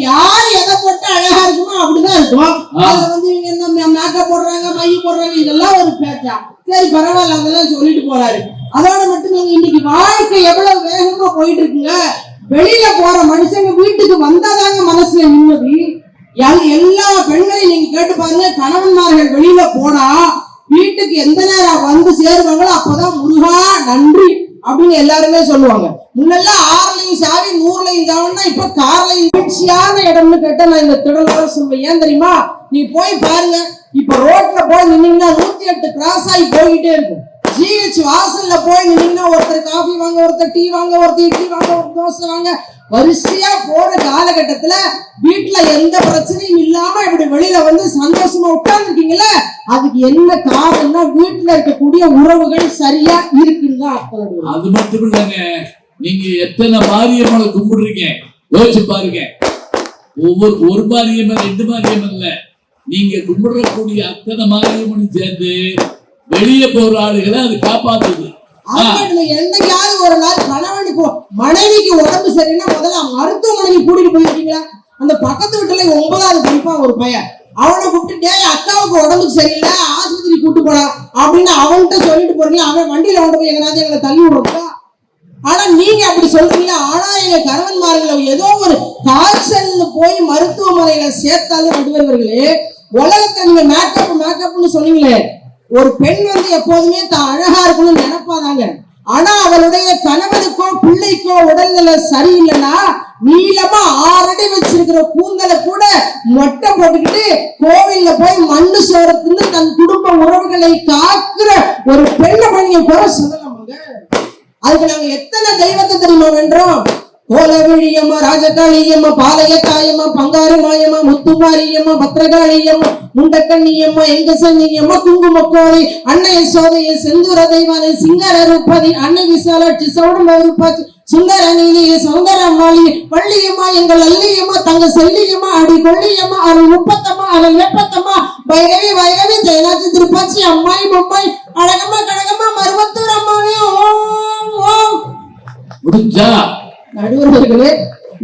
யாரு எதை போட்டா அழகா இருக்குமோ அப்படிதான் இருக்கும். அதுல வந்து இவங்க என்ன மேக்கப் போடுறாங்க, மை போடுறாங்க, இதெல்லாம் ஒரு பேச்சா? சரி பரவாயில்ல, அதெல்லாம் சொல்லிட்டு போறாரு. அதோட மட்டும் நீங்க இன்னைக்கு வாழ்க்கை எவ்வளவு வேகமா போயிட்டு இருக்குங்க. வெளியில போற மனுஷங்க வீட்டுக்கு வந்தாதாங்க மனசுல நிம்மதி. எல்லா பெண்களையும் நீங்க கேட்டு பாருங்க, கணவன்மார்கள் வெளியில போனா வீட்டுக்கு எந்த நேரம் வந்து சேருவாங்களோ அப்பதான் முருகா நன்றி அப்படின்னு எல்லாருமே சொல்லுவாங்க. முன்னெல்லாம் 6லையும் சாவி 100லையும் சாவினா இப்ப கார்லையும் மகிழ்ச்சியான இடம்னு கேட்டா நான் இந்த திடலோட சொல்லுவேன். ஏன் தெரியுமா? நீ போய் பாருங்க, இப்ப ரோட்ல போய் நின்னீங்கன்னா 108 கிராஸ் ஆகி போய்கிட்டே இருக்கும். ஜிஹெச் வாசல்ல போய் நின்னீங்கன்னா ஒருத்தர் காஃபி வாங்க, ஒருத்தர் டீ வாங்க, ஒருத்தர் இட்லி வாங்க, ஒரு தோசை வாங்க, வரிசையா போற காலகட்டத்துல வீட்டுல எந்த பிரச்சனையும் இல்லாம இப்படி வெளியில வந்து சந்தோஷமா உட்கார்ந்துருக்கீங்கல்ல, அதுக்கு என்ன காரணம்னா வீட்டுல இருக்கக்கூடிய உறவுகள் சரியா இருக்குன்னு தான் அர்த்தம். அது மட்டும் இல்லைங்க, நீங்க எத்தனை மாரியம்மனை கும்பிடுறீங்க யோசிச்சு பாருங்க. ஒரு மாரியம்மன் 2 மாரியம்மன் இல்ல, நீங்க கும்பிடக்கூடிய அத்தனை மாரியம்மனும் சேர்ந்து வெளியே போற ஆளுகளை அது காப்பாத்துது. என்னைக்காவது ஒரு நாள் கணவனுக்கு மனைவிக்கு உடம்பு சரின்னா முதல்ல மருத்துவமனைக்கு கூட்டிட்டு போயிருக்கீங்களா? அந்த பக்கத்து வீட்டுல 9வது படிப்பான் ஒரு பையன், அவனை கூப்பிட்டு அக்காவுக்கு உடம்புக்கு சரியில்லை ஆஸ்பத்திரி கூட்டு போலாம் அப்படின்னு அவன்கிட்ட சொல்லிட்டு போறீங்க. அவன் வண்டியில கொண்டு போய் எங்கனாச்சும் எங்களை தள்ளி விடுறா. ஆனா நீங்க அப்படி சொல்றீங்க. ஆனா எங்க கணவன்மார்கள் ஏதோ ஒரு காய்ச்சல் போய் மருத்துவமனையில சேர்த்தாலும் நடுவர்களே, உலகத்தை நீங்க மேக்கப்னு சொன்னீங்களே, ஒரு பெண் வந்து எப்போதுமே தான் அழகா இருக்கணும்னு நினைப்பாதாங்க. ஆனா அவளுடைய கணவனுக்கோ பிள்ளைக்கோ உடல்நிலை சரியில்லைன்னா நீளமா 6 அடி வச்சிருக்கிற கூந்தலை கூட மொட்டை போட்டுக்கிட்டு கோவில்ல போய் மண்ணு சோரத்துன்னு தன் குடும்ப உறவுகளை காக்குற ஒரு பெண்ணை பண்ணிய குறை சொல்லலாமாங்க? அதுக்கு நாங்க எத்தனை தெய்வத்தை தெரியுமா வென்றோம்? கோலவிழியம்மா, ராஜகாளியம்மா, பாளையத்தாயம்மா, பங்காரு மாயம்மா, முத்துமாரியம்மா, பத்திரகாளியம்மா, முண்டக்கண்ணியம்மா, எங்கசன்னியம்மா, குங்குமக்கோலை, அன்னை சோதைய, செந்தூர தெய்வானை, சிங்கர ரூபாதி, அன்னை விசாலாட்சி, சௌடம ரூபாச்சி, சுந்தர நீலிய, சௌந்தர மாளிகை, பள்ளியம்மா, எங்கள் அல்லியம்மா, தங்க செல்லியம்மா அடி கொள்ளியம்மா அரை முப்பத்தம்மா அரை எப்பத்தம்மா வைரவி வைரவி ஜெயராஜ் திருப்பாச்சி அம்மாய் பொம்மாய் அழகம்மா கடகம்மா மருவத்தூர் அம்மாவே முடிஞ்சா நடுவர்களே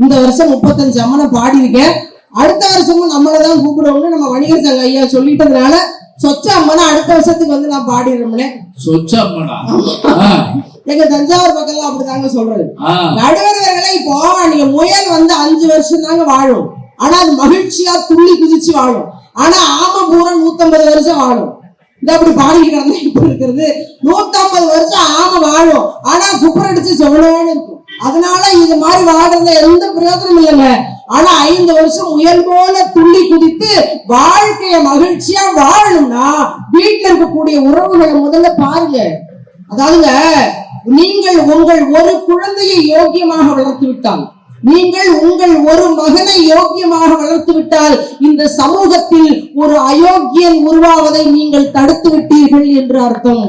இந்த வருஷம் 35 அம்மனை பாடி இருக்கேன். அடுத்த வருஷமும் நம்மளதான் கூப்பிடுவோம்னு நம்ம வணிகர் சங்க ஐயா சொல்லிட்டதுனால சொச்ச அம்மனை அடுத்த வருஷத்துக்கு வந்து நான் பாடிடுறோம்னே. சொச்ச அம்மனா? எங்க தஞ்சாவூர் பக்கம் அப்படிதாங்க சொல்றது. நடுவர்களே இப்போ நீங்க முயல் வந்து 5 வருஷம் தாங்க வாழும். ஆனா அது மகிழ்ச்சியா துள்ளி குதிச்சு வாழும். ஆனா ஆமை பூரா 150 வருஷம் வாழும். இந்த அப்படி பாடிட்டு கிடந்தா இப்ப இருக்கிறது 150 வருஷம் ஆமை வாழும். ஆனா குப்பர் அடிச்சு செவனேன்னு இருக்கும். அதனால இது மாதிரி வாடுறதுல எந்த பிரயோஜனம் இல்லைங்க. ஆனா 5 வருஷம் முயல் போல துள்ளி குதித்து வாழ்க்கைய மகிழ்ச்சியா வாழணும்னா வீட்டுல இருக்கக்கூடிய உறவுகளை முதல்ல பாருங்க. அதாவதுங்க, நீங்கள் உங்கள் ஒரு குழந்தையை யோக்கியமாக வளர்த்து விட்டால், நீங்கள் உங்கள் ஒரு மகனை யோக்கியமாக வளர்த்து விட்டால் இந்த சமூகத்தில் ஒரு அயோக்கியன் உருவாவதை நீங்கள் தடுத்து விட்டீர்கள் என்று அர்த்தம்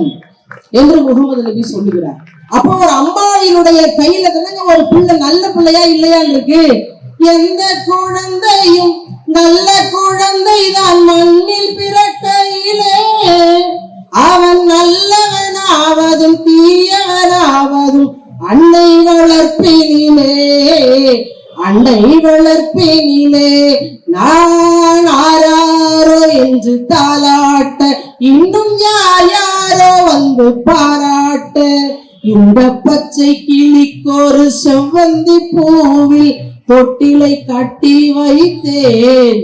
என்று முகமது நபி சொல்லுகிறார். அப்போ ஒரு அம்மாவினுடைய கையில தானங்க ஒரு பிள்ளை நல்ல பிள்ளையா இல்லையா இருக்கு. எந்த குழந்தையும் நல்ல குழந்தைதான் மண்ணில் பிறக்கையிலே அவன் நல்லவனாவதும் தீயவனாவதும் அன்னை வளர்ப்பினிலே அன்னை வளர்ப்பினிலே நான் ஆராரோ என்று தாளாட்ட இன்னும் யாரோ வந்து பாராட்ட இந்த பச்சை கிளிக்கொரு செவ்வந்தி பூவில் தொட்டிலை கட்டி வைத்தேன்.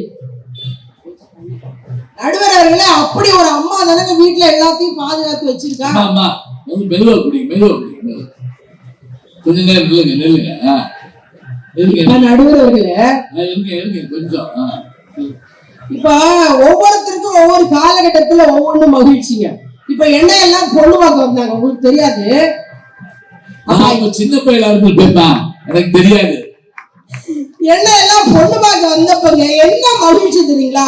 நடுவர்களே, அப்படி ஒரு அம்மா தானங்க வீட்டுல எல்லாத்தையும் பாதுகாத்து வச்சிருக்காங்க. கொஞ்ச நேரம் நடுவர்களே, கொஞ்சம் இப்ப ஒவ்வொருத்தருக்கும் ஒவ்வொரு காலகட்டத்துல ஒவ்வொன்னு மகிழ்ச்சிங்க. இப்ப என்ன எல்லாம் பொண்ணு பார்க்க வந்தாங்க, உங்களுக்கு தெரியாது. சின்ன பையலா இருந்து போயிருந்தான், எனக்கு தெரியாது. என்ன எல்லாம் பொண்ணு பார்க்க வந்தப்பங்க என்ன மகிழ்ச்சி தெரியுங்களா?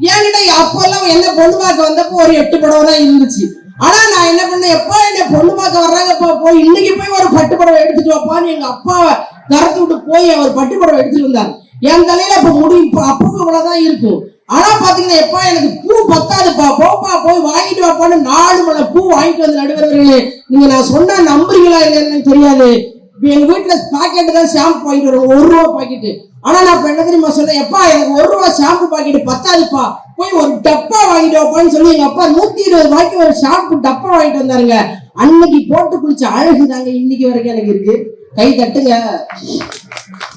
என்கிட்ட அப்பெல்லாம் என்ன பொண்ணு பார்க்க வந்தப்போ ஒரு 8 படம் தான் இருந்துச்சு. ஆனா நான் என்ன பண்ணேன், எப்ப என்ன பொண்ணு பார்க்க வர்றாங்கப்பா, போய் இன்னைக்கு போய் ஒரு பட்டு படம் எடுத்துட்டு வாப்பான்னு எங்க அப்பாவை கரத்து விட்டு போய் அவர் பட்டு படம் எடுத்துட்டு வந்தார். என் தலையில இப்ப முடி அப்பவும் இவ்வளவுதான் இருக்கும். ஆனா பாத்தீங்கன்னா, எப்பா எனக்கு பூ பத்தாதுப்பா, போப்பா போய் வாங்கிட்டு வாப்பான்னு 4 மலை பூ வாங்கிட்டு வந்து நடுவர்களே, நீங்க நான் சொன்னா நம்புறீங்களா இல்லைன்னு தெரியாது. எங்க வீட்டுல பாக்கெட்டு தான் ஷாம்பு வாங்கிட்டு வருவோம், 1 ரூபா பாக்கெட்டு. ஆனா நான் இப்ப என்ன தெரியுமா சொன்னேன், எப்பா எனக்கு 1 ரூபா ஷாம்பு பாக்கெட்டு பத்தாதுப்பா, போய் ஒரு டப்பா வாங்கிட்டு வாப்பான்னு சொல்லி எங்க அப்பா 120 ரூபாய்க்கு ஒரு ஷாம்பு டப்பா வாங்கிட்டு வந்தாருங்க. அன்னைக்கு போட்டு குளிச்ச அழகு தாங்க இன்னைக்கு வரைக்கும் எனக்கு இருக்கு. கை தட்டுங்க.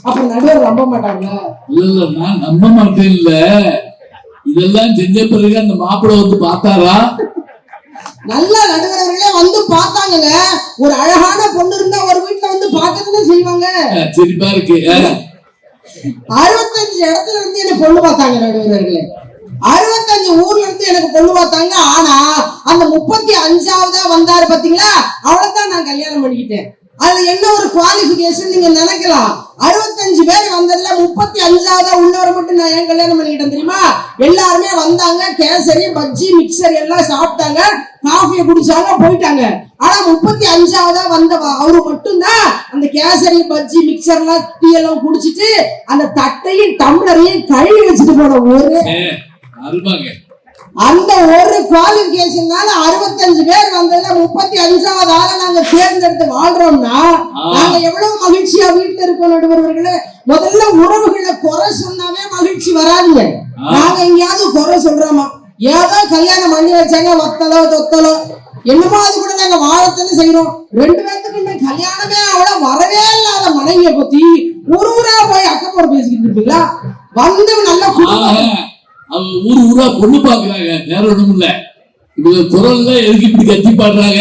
அப்புறம் நடுவர் நம்ப மாட்டாங்க. இல்ல நான் நம்ப மாட்டேன். இல்ல இதெல்லாம் செஞ்ச பிறகு அந்த மாப்பிள்ளை வந்து பார்த்தாரா? நல்ல நடுவர்களே வந்து பார்த்தாங்க. ஒரு அழகான பொண்ணு இருந்தா ஒரு வீட்டுல வந்து பார்க்கறதுன்னு செய்வாங்க. சரிப்பா இருக்கு. 65 இடத்துல இருந்து எனக்கு பொண்ணு பார்த்தாங்க நடுவர்களே. 65 ஊர்ல இருந்து எனக்கு பொண்ணு பார்த்தாங்க. ஆனா அந்த 35ஆவதா வந்தாரு பாத்தீங்களா, அவ்வளவுதான் நான் கல்யாணம் பண்ணிக்கிட்டேன். அதுல என்ன ஒரு குவாலிபிகேஷன் நீங்க நினைக்கலாம். 65 பேர் வந்ததுல 35ஆவதா உள்ளவரை மட்டும் நான் ஏன் கல்யாணம் பண்ணிக்கிட்டேன் தெரியுமா? எல்லாருமே வந்தாங்க, கேசரி பஜ்ஜி மிக்சர் எல்லாம் சாப்பிட்டாங்க, காஃபியை குடிச்சாங்க, போயிட்டாங்க. ஆனா 35ஆவதா வந்த அவரு மட்டும்தான் அந்த கேசரி பஜ்ஜி மிக்சர் எல்லாம் டீ எல்லாம் குடிச்சிட்டு அந்த தட்டையும் டம்ளரையும் கழுவி வச்சுட்டு போன ஒரு அந்த ஒரு குவாலிபிகேஷனால 65 பேர் வந்ததுல 35ஆவது ஆளை நாங்க தேர்ந்தெடுத்து வாழ்றோம்னா நாங்க எவ்வளவு மகிழ்ச்சியா வீட்டுல இருக்கோம் நடுவர்களே. முதல்ல உறவுகளை குறை சொன்னாவே மகிழ்ச்சி வராதுங்க. நாங்க எங்கேயாவது குறை சொல்றோமா? ஏதோ கல்யாணம் பண்ணி வச்சாங்க, வத்தலோ தொத்தலோ என்னமோ அது கூட நாங்க வாழத்தானே செய்யறோம். 2 பேர்த்துக்கு கல்யாணமே அவ்வளவு வரவே இல்லாத மனைவியை பத்தி ஊரா போய் அக்கப்போட பேசிக்கிட்டு இருப்பீங்களா? வந்து நல்ல ஊரு ஊரா பொண்ணு பாக்குறாங்க, வேற ஒண்ணும் இல்ல. இவங்க குரல்ல எதுக்கு இப்படி கத்தி பாடுறாங்க?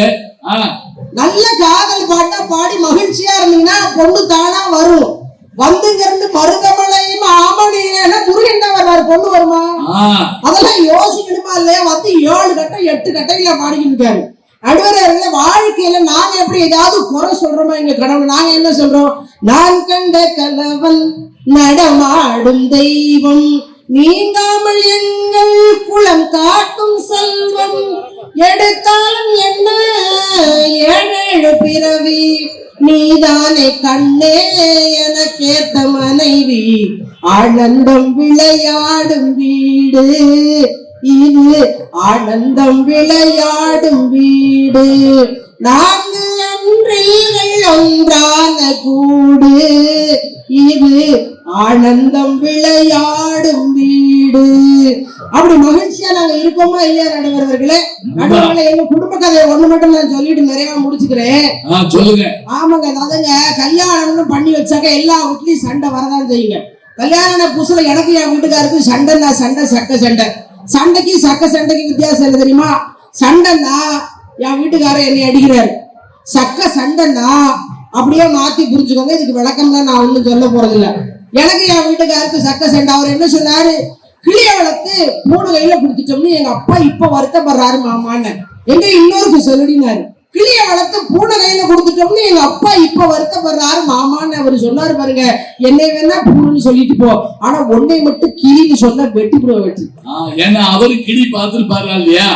நல்ல காதல் பாட்டா பாடி மகிழ்ச்சியா இருந்தீங்கன்னா பொண்ணு தானா வரும். வந்துங்க இருந்து மருதமலையும் ஆமணியில முருகன் தான் வருவாரு, பொண்ணு வருமா? அதெல்லாம் யோசிக்கணுமா இல்லையா? வந்து 7 கட்டம் 8 கட்டையில பாடிக்கிட்டு இருக்காரு. நடுவர்கள வாழ்க்கையில நாங்க எப்படி ஏதாவது குறை சொல்றோமா? எங்க கணவன் நாங்க என்ன சொல்றோம்? நான் கண்ட கணவன் நடமாடும் தெய்வம், நீங்காமல் எங்கள் குளம் காட்டும் செல்வம், எடுத்தாலும் என்ன 7 பிறவி நீதானே கண்ணே எனக்கேத்த மனைவி, ஆனந்தம் விளையாடும் வீடு இது, ஆனந்தம் விளையாடும் வீடு, நான்கு அன்றிகள் ஒன்றான கூடு இது, ஆனந்தம் விளையாடும் வீடு. அப்படி மகிழ்ச்சியா நாங்க இருக்கோமா இல்லையா நடுவர்களே? நடுவர்களே, எங்க குடும்ப கதையை ஒண்ணு மட்டும் நான் சொல்லிட்டு நிறைய முடிச்சுக்கிறேன். சொல்லுங்க. ஆமாங்க, அதாங்க கல்யாணம்னு பண்ணி வச்சாக்க எல்லா வீட்லயும் சண்டை வரதான் செய்யுங்க. கல்யாண புதுசுல எனக்கு என் வீட்டுக்காருக்கு சண்டைன்னா சண்டை, சண்டை. சண்டைக்கு சண்டைக்கு வித்தியாசம் என்ன தெரியுமா? சண்டைன்னா என் வீட்டுக்காரர் என்னை அடிக்கிறாரு, சண்டைன்னா அப்படியே மாத்தி புரிஞ்சுக்கோங்க. இதுக்கு விளக்கம் தான் நான் ஒண்ணும் சொல்ல போறது இல்ல. எனக்கு என் வீட்டுக்காருக்கு சண்டை. அவர் என்ன சொன்னாரு? கிளிய வளர்த்து 3 கையில குடுத்துட்டோம்னு எங்க அப்பா இப்ப வருத்தப்படுறாரு மாமான்னு. எங்க இன்னொருக்கு சொல்லினாரு, கிளிய வளர்த்து 3 கையில குடுத்துட்டோம்னு எங்க அப்பா இப்ப வருத்தப்படுறாரு மாமான்னு அவரு சொன்னாரு. பாருங்க, என்னை வேணா பூன்னு சொல்லிட்டு போ, ஆனா ஒன்னை மட்டும் கிளின்னு சொன்னா வெட்டி. ஏன்னா அவரு கிளி பார்த்துருப்பாரு இல்லையா?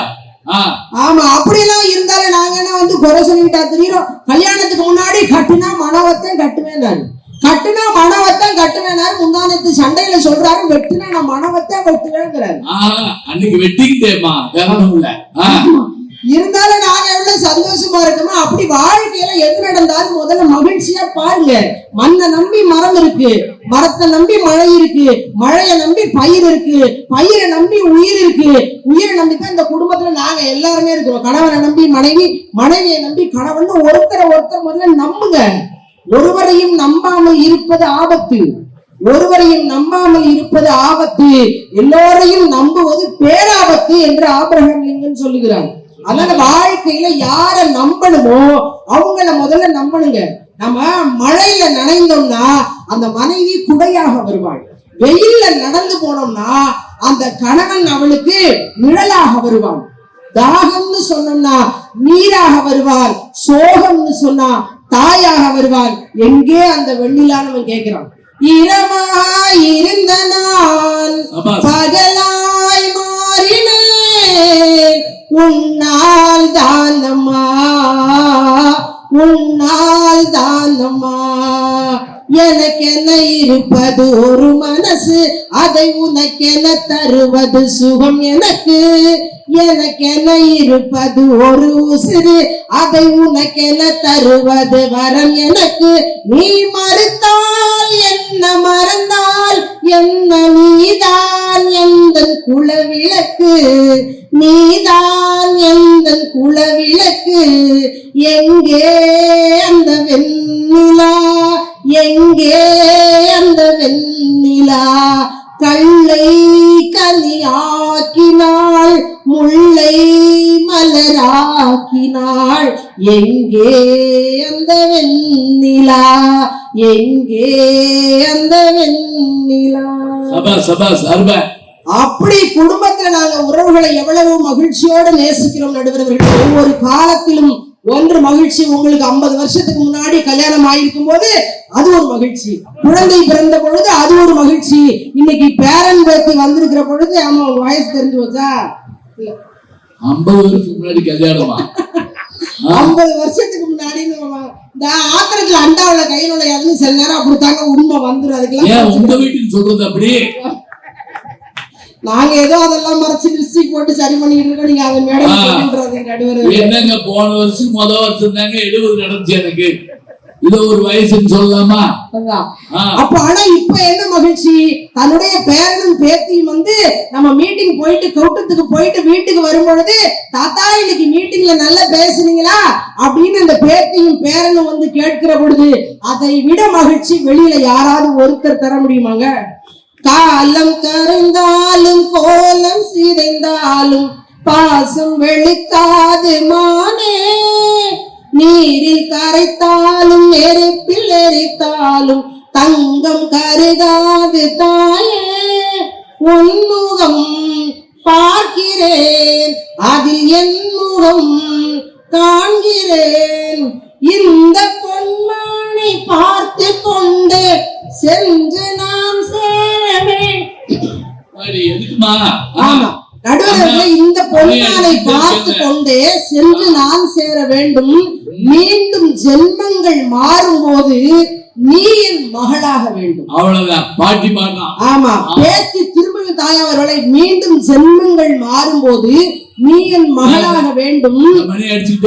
ஆமா, அப்படியெல்லாம் இருந்தாலும் நாங்க என்ன வந்து குறை சொல்லிட்டா தெரியும். கல்யாணத்துக்கு முன்னாடி கட்டுனா மனவத்தான் கட்டுவேன், கட்டுனா மனவத்தான் கட்டுவேனாரு. முந்தானத்து சண்டையில சொல்றாரு, வெட்டுனா நான் மனவத்தான் வெட்டுவேங்கிறாரு. அன்னைக்கு வெட்டிக்கிட்டேமா இருந்தாலும் நாங்க எவ்வளவு சந்தோஷமா இருக்கோமா. அப்படி வாழ்க்கையில எது நடந்தாலும் முதல்ல மகிழ்ச்சியா பாருங்க. மண்ணை நம்பி மரம் இருக்கு, மரத்தை நம்பி மழை இருக்கு, மழையை நம்பி பயிர் இருக்கு, பயிரை நம்பி உயிர் இருக்கு, உயிரை நம்பித்தான் இந்த குடும்பத்துல நாங்க எல்லாருமே இருக்கிறோம். கணவனை நம்பி மனைவி, மனைவியை நம்பி கணவன். ஒருத்தரை முதல்ல நம்புங்க. ஒருவரையும் நம்பாமல் இருப்பது ஆபத்து, ஒருவரையும் நம்பாமல் இருப்பது ஆபத்து, எல்லோரையும் நம்புவது பேராபத்து என்று ஆபிரகாம் லிங்கன் சொல்லுகிறார். அதனால வாழ்க்கையில யார நம்பணுமோ அவங்கள முதல்ல நம்பணுங்க. நம்ம மழையில நனைந்தோம்னா அந்த மனைவி குடையாக வருவாள், வெயில்ல நடந்து போனோம்னா அந்த கணவன் அவளுக்கு நிழலாக வருவான், தாகம்னு சொன்னோம்னா நீராக வருவாள், சோகம்னு சொன்னா தாயாக வருவாள். எங்கே அந்த வெண்ணிலான்னு கேட்கிறான். இரவாய் இருந்த நான் பகலாய் மாறினேன், உன்னால் தானம்மா, உன்னால் தானம்மா. எனக்கென இருப்பது ஒரு மனசு, அதை உனக்கென தருவது சுகம் எனக்கு. எனக்கென இருப்பது ஒரு உசிறு, அதை உனக்கென தருவது வரம் எனக்கு. நீ மறுத்தால் என்ன, மறந்தால் என்ன, நீதான் எந்தன் குலவிளக்கு, நீதான் எந்தன் குலவிளக்கு. எங்கே அந்த வெண்ணிலா, எங்கே அந்த வெண்ணிலா, கல்லை கனியாக்கினாள், முல்லை மலராக்கினாள். எங்கே அந்த வெண்ணிலா, எங்கே அந்த வெண்ணிலா. அப்படி குடும்பத்துல நாங்க உறவுகளை எவ்வளவு மகிழ்ச்சியோடு நேசிக்கிறோம் நடுவர்கள். ஒவ்வொரு காலத்திலும் ஒன்று மகிழ்ச்சி. உங்களுக்கு 50 வருஷத்துக்கு முன்னாடி கல்யாணம் ஆயிருக்கும் போது அது ஒரு மகிழ்ச்சி, குழந்தை பிறந்த பொழுது அது ஒரு மகிழ்ச்சி, இன்னைக்கு பேரன் பேத்தி வந்திருக்கிற பொழுது ஆமா வயசு தெரிஞ்சு வச்சா 50 வருஷத்துக்கு முன்னாடி கல்யாணமா? 50 வருஷத்துக்கு முன்னாடி இந்த ஆத்திரத்துல அண்டாவில கையில யாருன்னு சில நேரம் அப்படித்தாங்க உண்மை வந்துடும். அதுக்கெல்லாம் உங்க வீட்டுக்கு சொல்றது அப்படி நாங்க ஏதோ அதெல்லாம் மறைச்சு டிஸ்ட்ரிக்ட் போட்டு சரி பண்ணிட்டு இருக்கோம். நீங்க அதை மேடம் என்னங்க போன வருஷம் வருஷம் தாங்க 70 நடந்துச்சு எனக்கு. இது ஒரு வயசுன்னு சொல்லலாமா? அப்ப ஆனா இப்ப என்ன மகிழ்ச்சி, தன்னுடைய பேரனும் பேத்தியும் வந்து நம்ம மீட்டிங் போயிட்டு கூட்டத்துக்கு போயிட்டு வீட்டுக்கு வரும் பொழுது, தாத்தா இன்னைக்கு மீட்டிங்ல நல்லா பேசுனீங்களா அப்படின்னு அந்த பேத்தியும் பேரனும் வந்து கேட்கிற பொழுது அதை விட மகிழ்ச்சி வெளியில யாராவது ஒருத்தர் தர முடியுமாங்க? காலம் கரைந்தாலும் கோலம் சிதைந்தாலும் பாசம் வெளுக்காது மானே, நீரில் கரைத்தாலும் நெருப்பில் எரித்தாலும் தங்கம் கருகாது தாயே. உன்முகம் பார்க்கிறேன், அதில் என் முகம் காண்கிறேன். இந்த பொன்மானை பார்த்து கொண்டு சென்று நாம் சேரவே. எதுக்குமா? ஆமா, நடுவர்களே, இந்த பொன்னானை பார்த்து கொண்டே சென்று நான் சேர வேண்டும். மீண்டும் ஜென்மங்கள் மாறும்போது நீ என் மகளாக வேண்டும். அவ்வளவுதான், பாட்டி பாடலாம். ஆமா, பேத்தி திரும்பவும் தாயாவர்களை மீண்டும் ஜென்மங்கள் மாறும்போது நீ என் மகளாக வேண்டும்.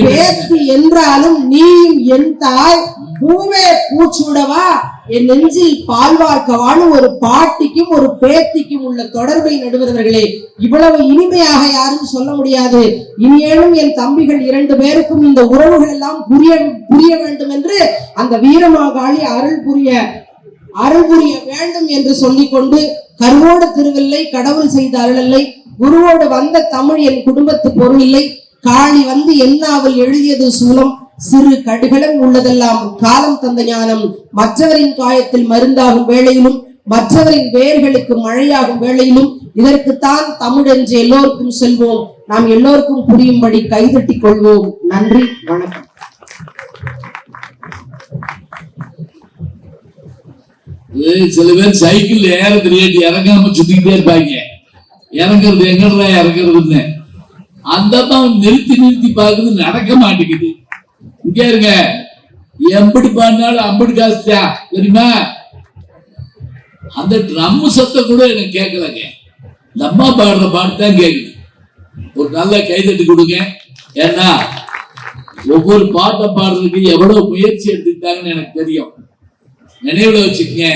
பேத்தி என்றாலும் நீயும் என் தாய். பூவே பூச்சூடவா என் நெஞ்சில் பால்வார்க்கவான்னு ஒரு பாட்டிக்கும் ஒரு பேத்திக்கும் உள்ள தொடர்பை நடுவர்களே, இவ்வளவு இனிமையாக யாரும் சொல்ல முடியாது. இனியேனும் என் தம்பிகள் 2 பேருக்கும் இந்த உறவுகள் எல்லாம் புரிய வேண்டும் என்று அந்த வீரமாகாளி அருள் புரிய வேண்டும் என்று சொல்லிக்கொண்டு, கருவோடு திருவில்லை கடவுள் செய்த அருளில்லை, குருவோடு வந்த தமிழ் என் குடும்பத்து பொருள் இல்லை, காளி வந்து என்னாவில் எழுதியது சூலம், சிறு கடுகளம் உள்ளதெல்லாம் காலம் தந்த ஞானம், மற்றவரின் காயத்தில் மருந்தாகும் வேளையிலும் மற்றவரின் வேர்களுக்கு மழையாகும் வேளையிலும் இதற்குத்தான் தமிழ் என்று எல்லோருக்கும் செல்வோம். நாம் எல்லோருக்கும் புரியும்படி கைதட்டிக் கொள்வோம். நன்றி, வணக்கம். சில பேர் சைக்கிள் ஏற தெரியாது, இறங்காம சுத்திக்கிட்டே இருப்பாங்க. இறங்குறது எங்கடா இறங்குறதுன்னு அந்த நிறுத்தி பார்க்குறது நடக்க மாட்டேங்குது. இங்க இருங்க, எம்படி பாடினாலும் அம்படி காசுதா தெரியுமா? அந்த ட்ரம் சத்தம் கூட எனக்கு கேட்கலங்க, இந்த அம்மா பாடுற பாட்டு தான் கேட்குது. ஒரு நல்ல கைதட்டி கொடுங்க. ஏன்னா ஒவ்வொரு பாட்டை பாடுறதுக்கு எவ்வளவு முயற்சி எடுத்துக்கிட்டாங்கன்னு எனக்கு தெரியும். நினைவுல வச்சுக்கங்க,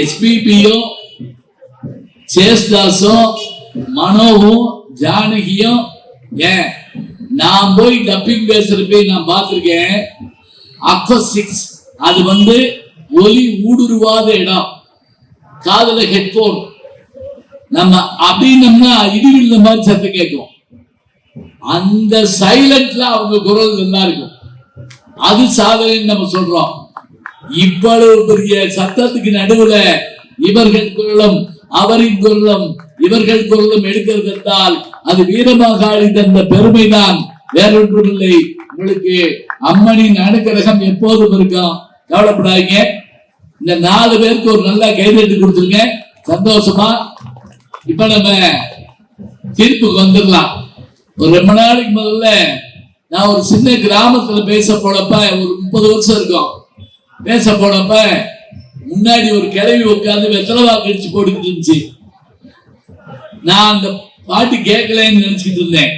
எஸ்பிபியும் சேஸ்தாஸும் மனோவும் ஜானகியும், ஏன் நான் போய் டப்பிங் பேசுறப்ப நான் பார்த்திருக்கேன். அக்வஸ்டிக்ஸ், அது ஒலி ஊடுருவாத இடம், காதுல ஹெட்போன், நம்ம அப்படின்னம்னா இடி விழுந்த மாதிரி சத்தம் கேட்கும். அந்த சைலண்ட்ல அவங்க குரல் நல்லா இருக்கும். அது சாதனைன்னு நம்ம சொல்றோம். இவ்வளவு பெரிய சத்தத்துக்கு நடுவுல இவர்கள் குரலும் அவரின் குரலும் இவர்கள் குரலும் எடுக்கிறது என்றால் அது வீரமாகாளி தந்த பெருமைதான், வேறொன்றுமில்லை. உங்களுக்கு அம்மனின் அனுக்கிரகம் எப்போதும் இருக்கும், கவலைப்படாதீங்க. இந்த 4 பேருக்கு ஒரு நல்ல கைதட்டி கொடுத்துருங்க, சந்தோஷமா. இப்ப நம்ம தீர்ப்புக்கு வந்துடலாம். ஒரு 2 நாளைக்கு முதல்ல நான் ஒரு சின்ன கிராமத்துல பேச போனப்ப, ஒரு 30 வருஷம் இருக்கும், பேச போனப்ப முன்னாடி ஒரு கிழவி உட்கார்ந்து வெத்தலை வாக்கு அடிச்சு போட்டுக்கிட்டு இருந்துச்சு. நான் அந்த பாட்டு கேட்கலன்னு நினைச்சுக்கிட்டு இருந்தேன்.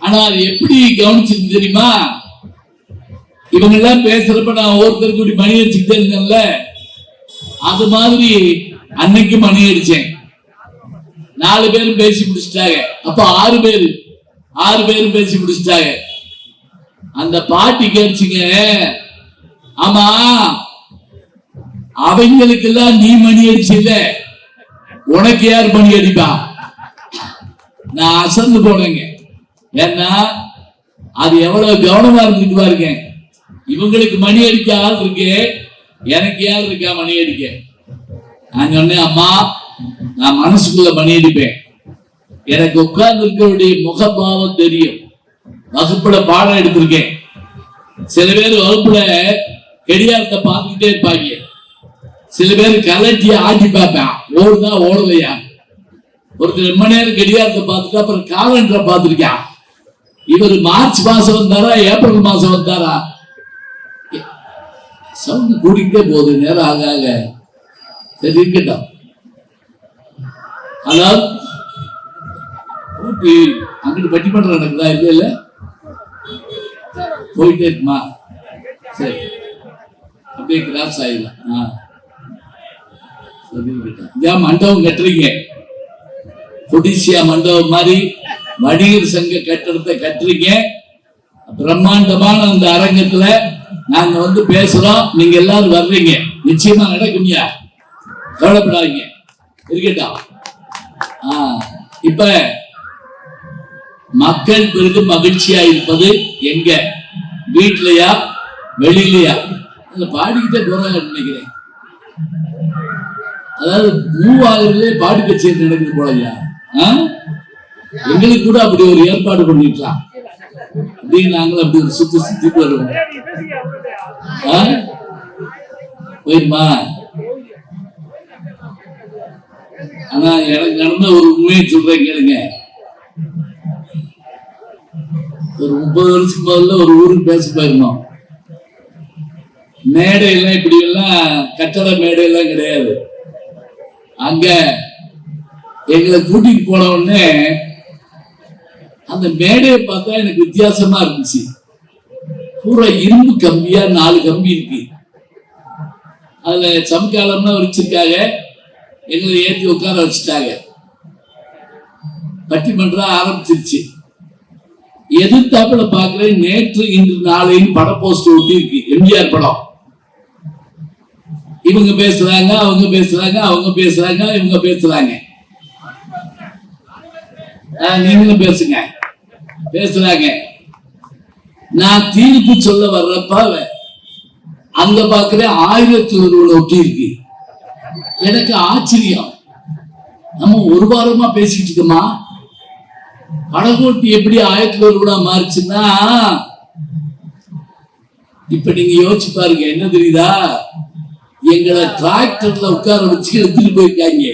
ஆனா அது எப்படி கவனிச்சுட்டு தெரியுமா? இவங்க எல்லாம் பேசுறப்ப நான் ஒவ்வொருத்தருக்கு இப்படி மணி அடிச்சுக்கிட்டே இருந்தேன்ல, அது மாதிரி அன்னைக்கு மணி அடிச்சேன். 4 பேரும் பேசி முடிச்சுட்டாங்க. அப்ப 6 பேரும் பேசி முடிச்சுட்டாங்க. அந்த பாட்டு கேட்டுச்சுங்க. ஆமா, அவங்களுக்கு எல்லாம் நீ மணி அடிச்சல, உனக்கு யார் மணி அடிப்பா? நான் அசந்து போனேங்க. ஏன்னா அது எவ்வளவு கவனமா இருந்துட்டு பாருங்க. இவங்களுக்கு மணி அடிக்க ஆள் இருக்கு, எனக்கு யார் இருக்கா மணி அடிக்க? நான் சொன்னேன், அம்மா நான் மனசுக்குள்ள மணி அடிப்பேன், எனக்கு உட்கார்ந்து இருக்கக்கூடிய முகபாவம் தெரியும். வகுப்புல பாடம் எடுத்திருக்கேன். சில பேர் வகுப்புல கடியாரத்தை பார்த்துக்கிட்டே இருப்பாங்க, சில பேர் கலட்டி ஆட்டி பார்ப்பேன், ஓடுதா ஓடலையா. ஒருத்தர் 2 மணி நேரம் கடியாரத்தை பார்த்துட்டு அப்புறம் காலண்டரை பார்த்துருக்கான். இவர் மார்ச் மாசம் வந்தாரா ஏப்ரல் மாசம் வந்தாரா? சவுண்ட் கூட்டிகிட்டே போகுது நேரம் ஆக ஆக. சரி இருக்கட்டும். அதாவது அங்கிட்டு பட்டிமன்றம் நடக்குதா? இல்ல போயிட்டே இருக்குமா? சரி, அப்படியே கிராஸ் ஆயிடலாம். மண்டபம் கட்டுறீங்க, புடிசியா மண்டபம் மாதிரி வணிகர் சங்க கட்டடத்தை கட்டுறீங்க. பிரம்மாண்டமான அந்த அரங்கத்துல நாங்க பேசுறோம், நீங்க எல்லாரும் வர்றீங்க, நிச்சயமா நடக்கும்யா, கவலைப்படாதீங்க, இருக்கட்டும். இப்ப மக்கள் பெரிதும் மகிழ்ச்சியா இருப்பது எங்க? வீட்லயா வெளியிலயா? பாடிக்கிட்டே போறாங்க நினைக்கிறேன். அதாவது மூவாயிரத்திலே பாட்டு கச்சேரி நடக்குது போலயா? எங்களுக்கு கூட அப்படி ஒரு ஏற்பாடு பண்ணிக்கலாம். அப்படின்னு நாங்களும் அப்படி ஒரு சுத்திட்டு வருவோம். போயிருமா? ஆனா எனக்கு நடந்த ஒரு உண்மையை சொல்றேன் கேளுங்க. ஒரு 30 வருஷத்துக்கு முதல்ல ஒரு ஊருக்கு பேச போயிருந்தோம். மேடையெல்லாம் இப்படி எல்லாம் கட்டட மேடையெல்லாம் கிடையாது. அங்க எங்களை கூட்டிட்டு போன உடனே அந்த மேடையை பார்த்தா எனக்கு வித்தியாசமா இருந்துச்சு. பூரா இரும்பு கம்பியா 4 கம்பி இருக்கு. அதுல சமக்காலம்னா வச்சிருக்காங்க. எங்களை ஏற்றி உட்கார வச்சுட்டாங்க. பட்டிமன்றம் ஆரம்பிச்சிருச்சு. எதிர்த்தாப்புல பாக்குறேன், நேற்று இன்று நாளைன்னு பட போஸ்ட் ஒட்டி இருக்கு. எம்ஜிஆர் படம். இவங்க பேசுறாங்க, அவங்க பேசுறாங்க, அவங்க பேசுறாங்க, இவங்க பேசுறாங்க. நீங்களும் பேசுங்க பேசுறாங்க. நான் தீர்ப்பு சொல்ல வர்றப்ப அங்க பாக்குறேன் 1001 ஒட்டி இருக்கு. எனக்கு ஆச்சரியம். நம்ம ஒரு வாரமா பேசிக்கிட்டு இருக்கோமா? படகோட்டி எப்படி 1001 மாறிச்சுன்னா, இப்ப நீங்க யோசிச்சு பாருங்க. என்ன தெரியுதா? எங்களை டிராக்டர்ல உட்கார வச்சு எடுத்துட்டு போயிருக்காங்க.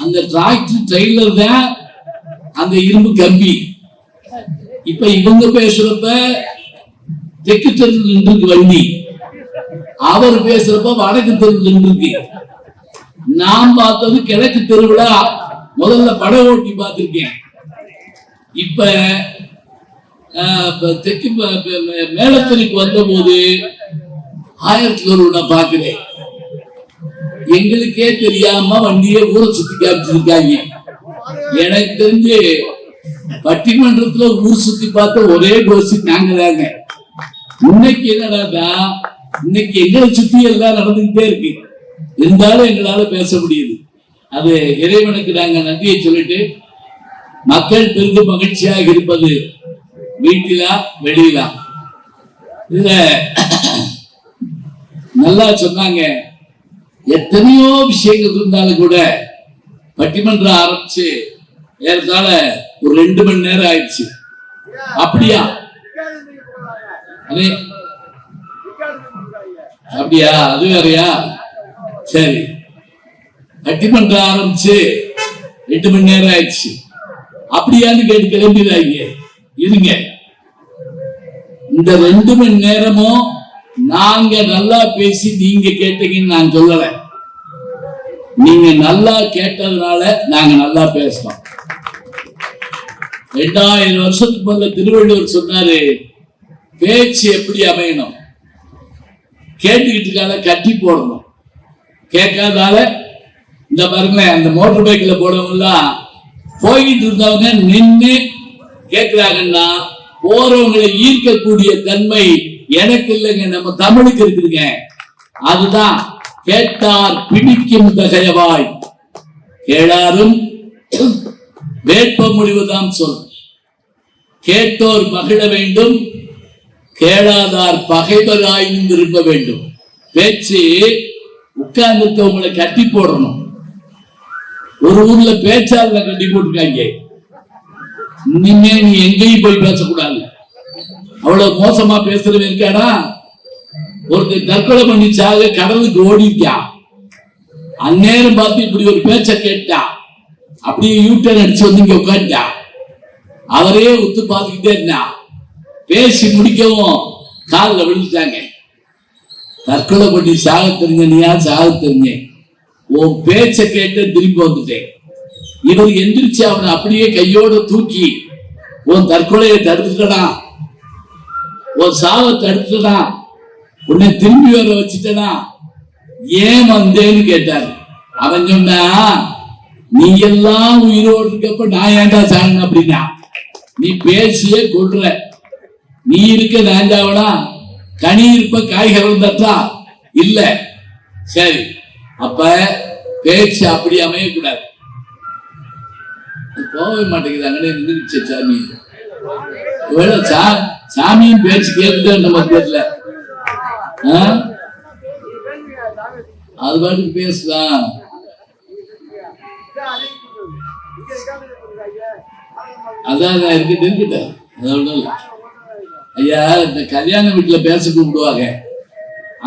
அந்த டிராக்டர் ட்ரெயிலர் தான் அந்த இரும்பு கம்பி. இப்ப இவங்க பேசுறப்ப தெற்கு தெருவில் நின்று வண்டி, அவர் பேசுறப்ப வடக்கு தெருவில் நின்று. நான் பார்த்தது கிழக்கு தெருவுல முதல்ல பட ஓட்டி பார்த்திருக்கேன். இப்ப தெற்கு மேலத்தெருக்கு வந்த போது 1001 பாக்குறேன். எங்களுக்கே தெரியாம வண்டியை ஊரை சுத்தி காமிச்சிருக்காங்க. எனக்கு தெரிஞ்சு பட்டிமன்றத்துல ஊர் சுத்தி பார்த்த ஒரே கோஷ்டி நாங்க தாங்க. இன்னைக்கு என்னடா, இன்னைக்கு எங்களை சுத்தி எல்லாம் நடந்துகிட்டே இருக்கு. இருந்தாலும் எங்களால பேச முடியுது. அது இறைவனுக்கு நாங்க நன்றியை சொல்லிட்டு, மக்கள் பெரிதும் மகிழ்ச்சியாக இருப்பது வீட்டிலா வெளியிலா? இதுல நல்லா சொன்னாங்க. எத்தனையோ விஷயங்கள் இருந்தாலும் கூட பட்டிமன்றம் ஆரம்பிச்சு ஏறத்தாழ ஒரு 2 மணி நேரம் ஆயிடுச்சு. அப்படியா? அப்படியா? அது வேறையா? சரி, பட்டிமன்றம் ஆரம்பிச்சு 2 மணி நேரம் ஆயிடுச்சு. அப்படியான்னு கேட்டு கிளம்பிடாங்க. இருங்க, இந்த 2 மணி நேரமும் நாங்க நல்லா பேசி நீங்க கேட்டீங்கன்னு நான் சொல்லல. நீங்க நல்லா கேட்டதுனால நாங்க நல்லா பேசணும். 2000 வருஷத்துக்கு முதல்ல திருவள்ளுவர் சொன்னாரு, பேச்சு எப்படி அமையணும்? கேட்டுக்கிட்டு இருக்காத கட்டி போடணும், கேட்காதால இந்த பாருங்க. அந்த மோட்டர் பைக்ல போடவங்கலாம் போய்கிட்டு இருந்தவங்க நின்று கேட்கிறாங்கன்னா போறவங்களை ஈர்க்கக்கூடிய தன்மை எனக்கு இல்லைங்க, நம்ம தமிழுக்கு இருக்குதுங்க. அதுதான் கேட்டார் பிடிக்கும் தகையவாய், கேளாரும் வேட்ப முடிவுதான் சொல். கேட்டோர் மகிழ வேண்டும், கேளாதார் பகைவராயும் விரும்ப வேண்டும். பேச்சு உட்கார்ந்துட்டவங்களை கட்டி போடணும். ஒரு ஊர்ல பேச்சாளர்ல கட்டி போட்டுருக்காங்க. இனிமே நீ எங்கேயும் போய் பேசக்கூடாது, அவ்வளவு மோசமா பேசுறவன் இருக்காடா. ஒருத்தர் தற்கொலை பண்ணிச்சாக கடலுக்கு ஓடிட்டான். அந்நேரம் பார்த்து இப்படி ஒரு பேச்ச கேட்டா, அப்படியே யூட்டர்ன் அடிச்சு வந்து இங்க உட்காந்துட்டா. அவரே ஒத்து பார்த்துக்கிட்டே இருந்தா. பேசி முடிக்கவும் காலில் விழுந்துட்டாங்க. தற்கொலை பண்ணி சாக தெரிஞ்ச நீயா? சாக தெரிஞ்ச உன் பேச்ச கேட்டு திரும்பி வந்துட்டேன். இவர் எந்திரிச்சு அவனை அப்படியே கையோட தூக்கி, உன் தற்கொலையை தடுத்துட்டா, உன் சாவை தடுத்துட்டா, உன்னை திரும்பி வர வச்சுட்டா, ஏன் வந்தேன்னு கேட்டாரு. அவன் சொன்னா, நீ எல்லாம் உயிரோடு இருக்கப்ப நான் ஏன்டா சாகணும் அப்படின்னா? நீ பேசியே கொள்ற, நீ இருக்க நாஞ்சாவனா? கனி இருப்ப காய்கறி தட்டா இல்ல. சரி, அப்ப பேச்சு அப்படி அமையக்கூடாது. போகவே மாட்டேங்குது. நின்றுச்சு சாமி. சாமியும் பேச்சு கேட்டு நம்ம தெரியல. அது பாட்டுக்கு பேசலாம். அதான் இருக்கட்ட அதோட ஐயா, இந்த கல்யாண வீட்டுல பேச கூப்பிடுவாங்க.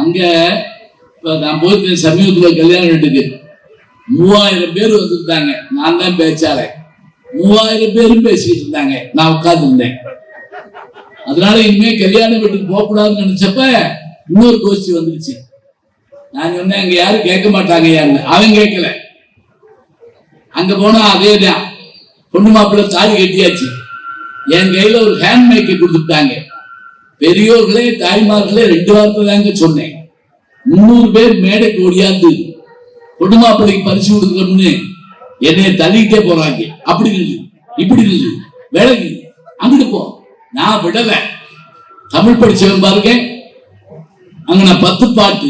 அங்க இப்ப நான் போயிருந்தேன் சமீபத்துல கல்யாண வீட்டுக்கு. 3000 பேர் வந்துருந்தாங்க. நான் தான் பேச்சாளர். 3000 பேரும் பேசிட்டு இருந்தாங்க. நான் உட்கார்ந்து இருந்தேன். அதனால இனிமே கல்யாண வீட்டுக்கு போக கூடாதுன்னு நினைச்சப்ப இன்னொரு கோஷ்டி வந்துருச்சு. நான் சொன்னேன் அங்க யாரும் கேட்க மாட்டாங்க யாருன்னு. அவன் கேட்கல. அங்க போனா அதேதான், பொண்ணு மாப்பிள்ளை தாலி கட்டியாச்சு. என் கையில ஒரு ஹேண்ட் மேக்கை கொடுத்துட்டாங்க. பெரியோர்களே தாய்மார்களே 2 வார்த்தை தாங்க சொன்னேன். 300 பேர் மேடைக்கு ஓடியாந்து பொண்ணு மாப்பிள்ளைக்கு பரிசு கொடுக்கணும்னு என்னைய தள்ளிக்கிட்டே போறாங்க. அப்படி நில்லு, இப்படி நில்லு, விலகு, அங்கிட்டு போ. நான் விடல. தமிழ் படிச்சவன் பாருங்க. அங்க நான் 10 பாட்டு,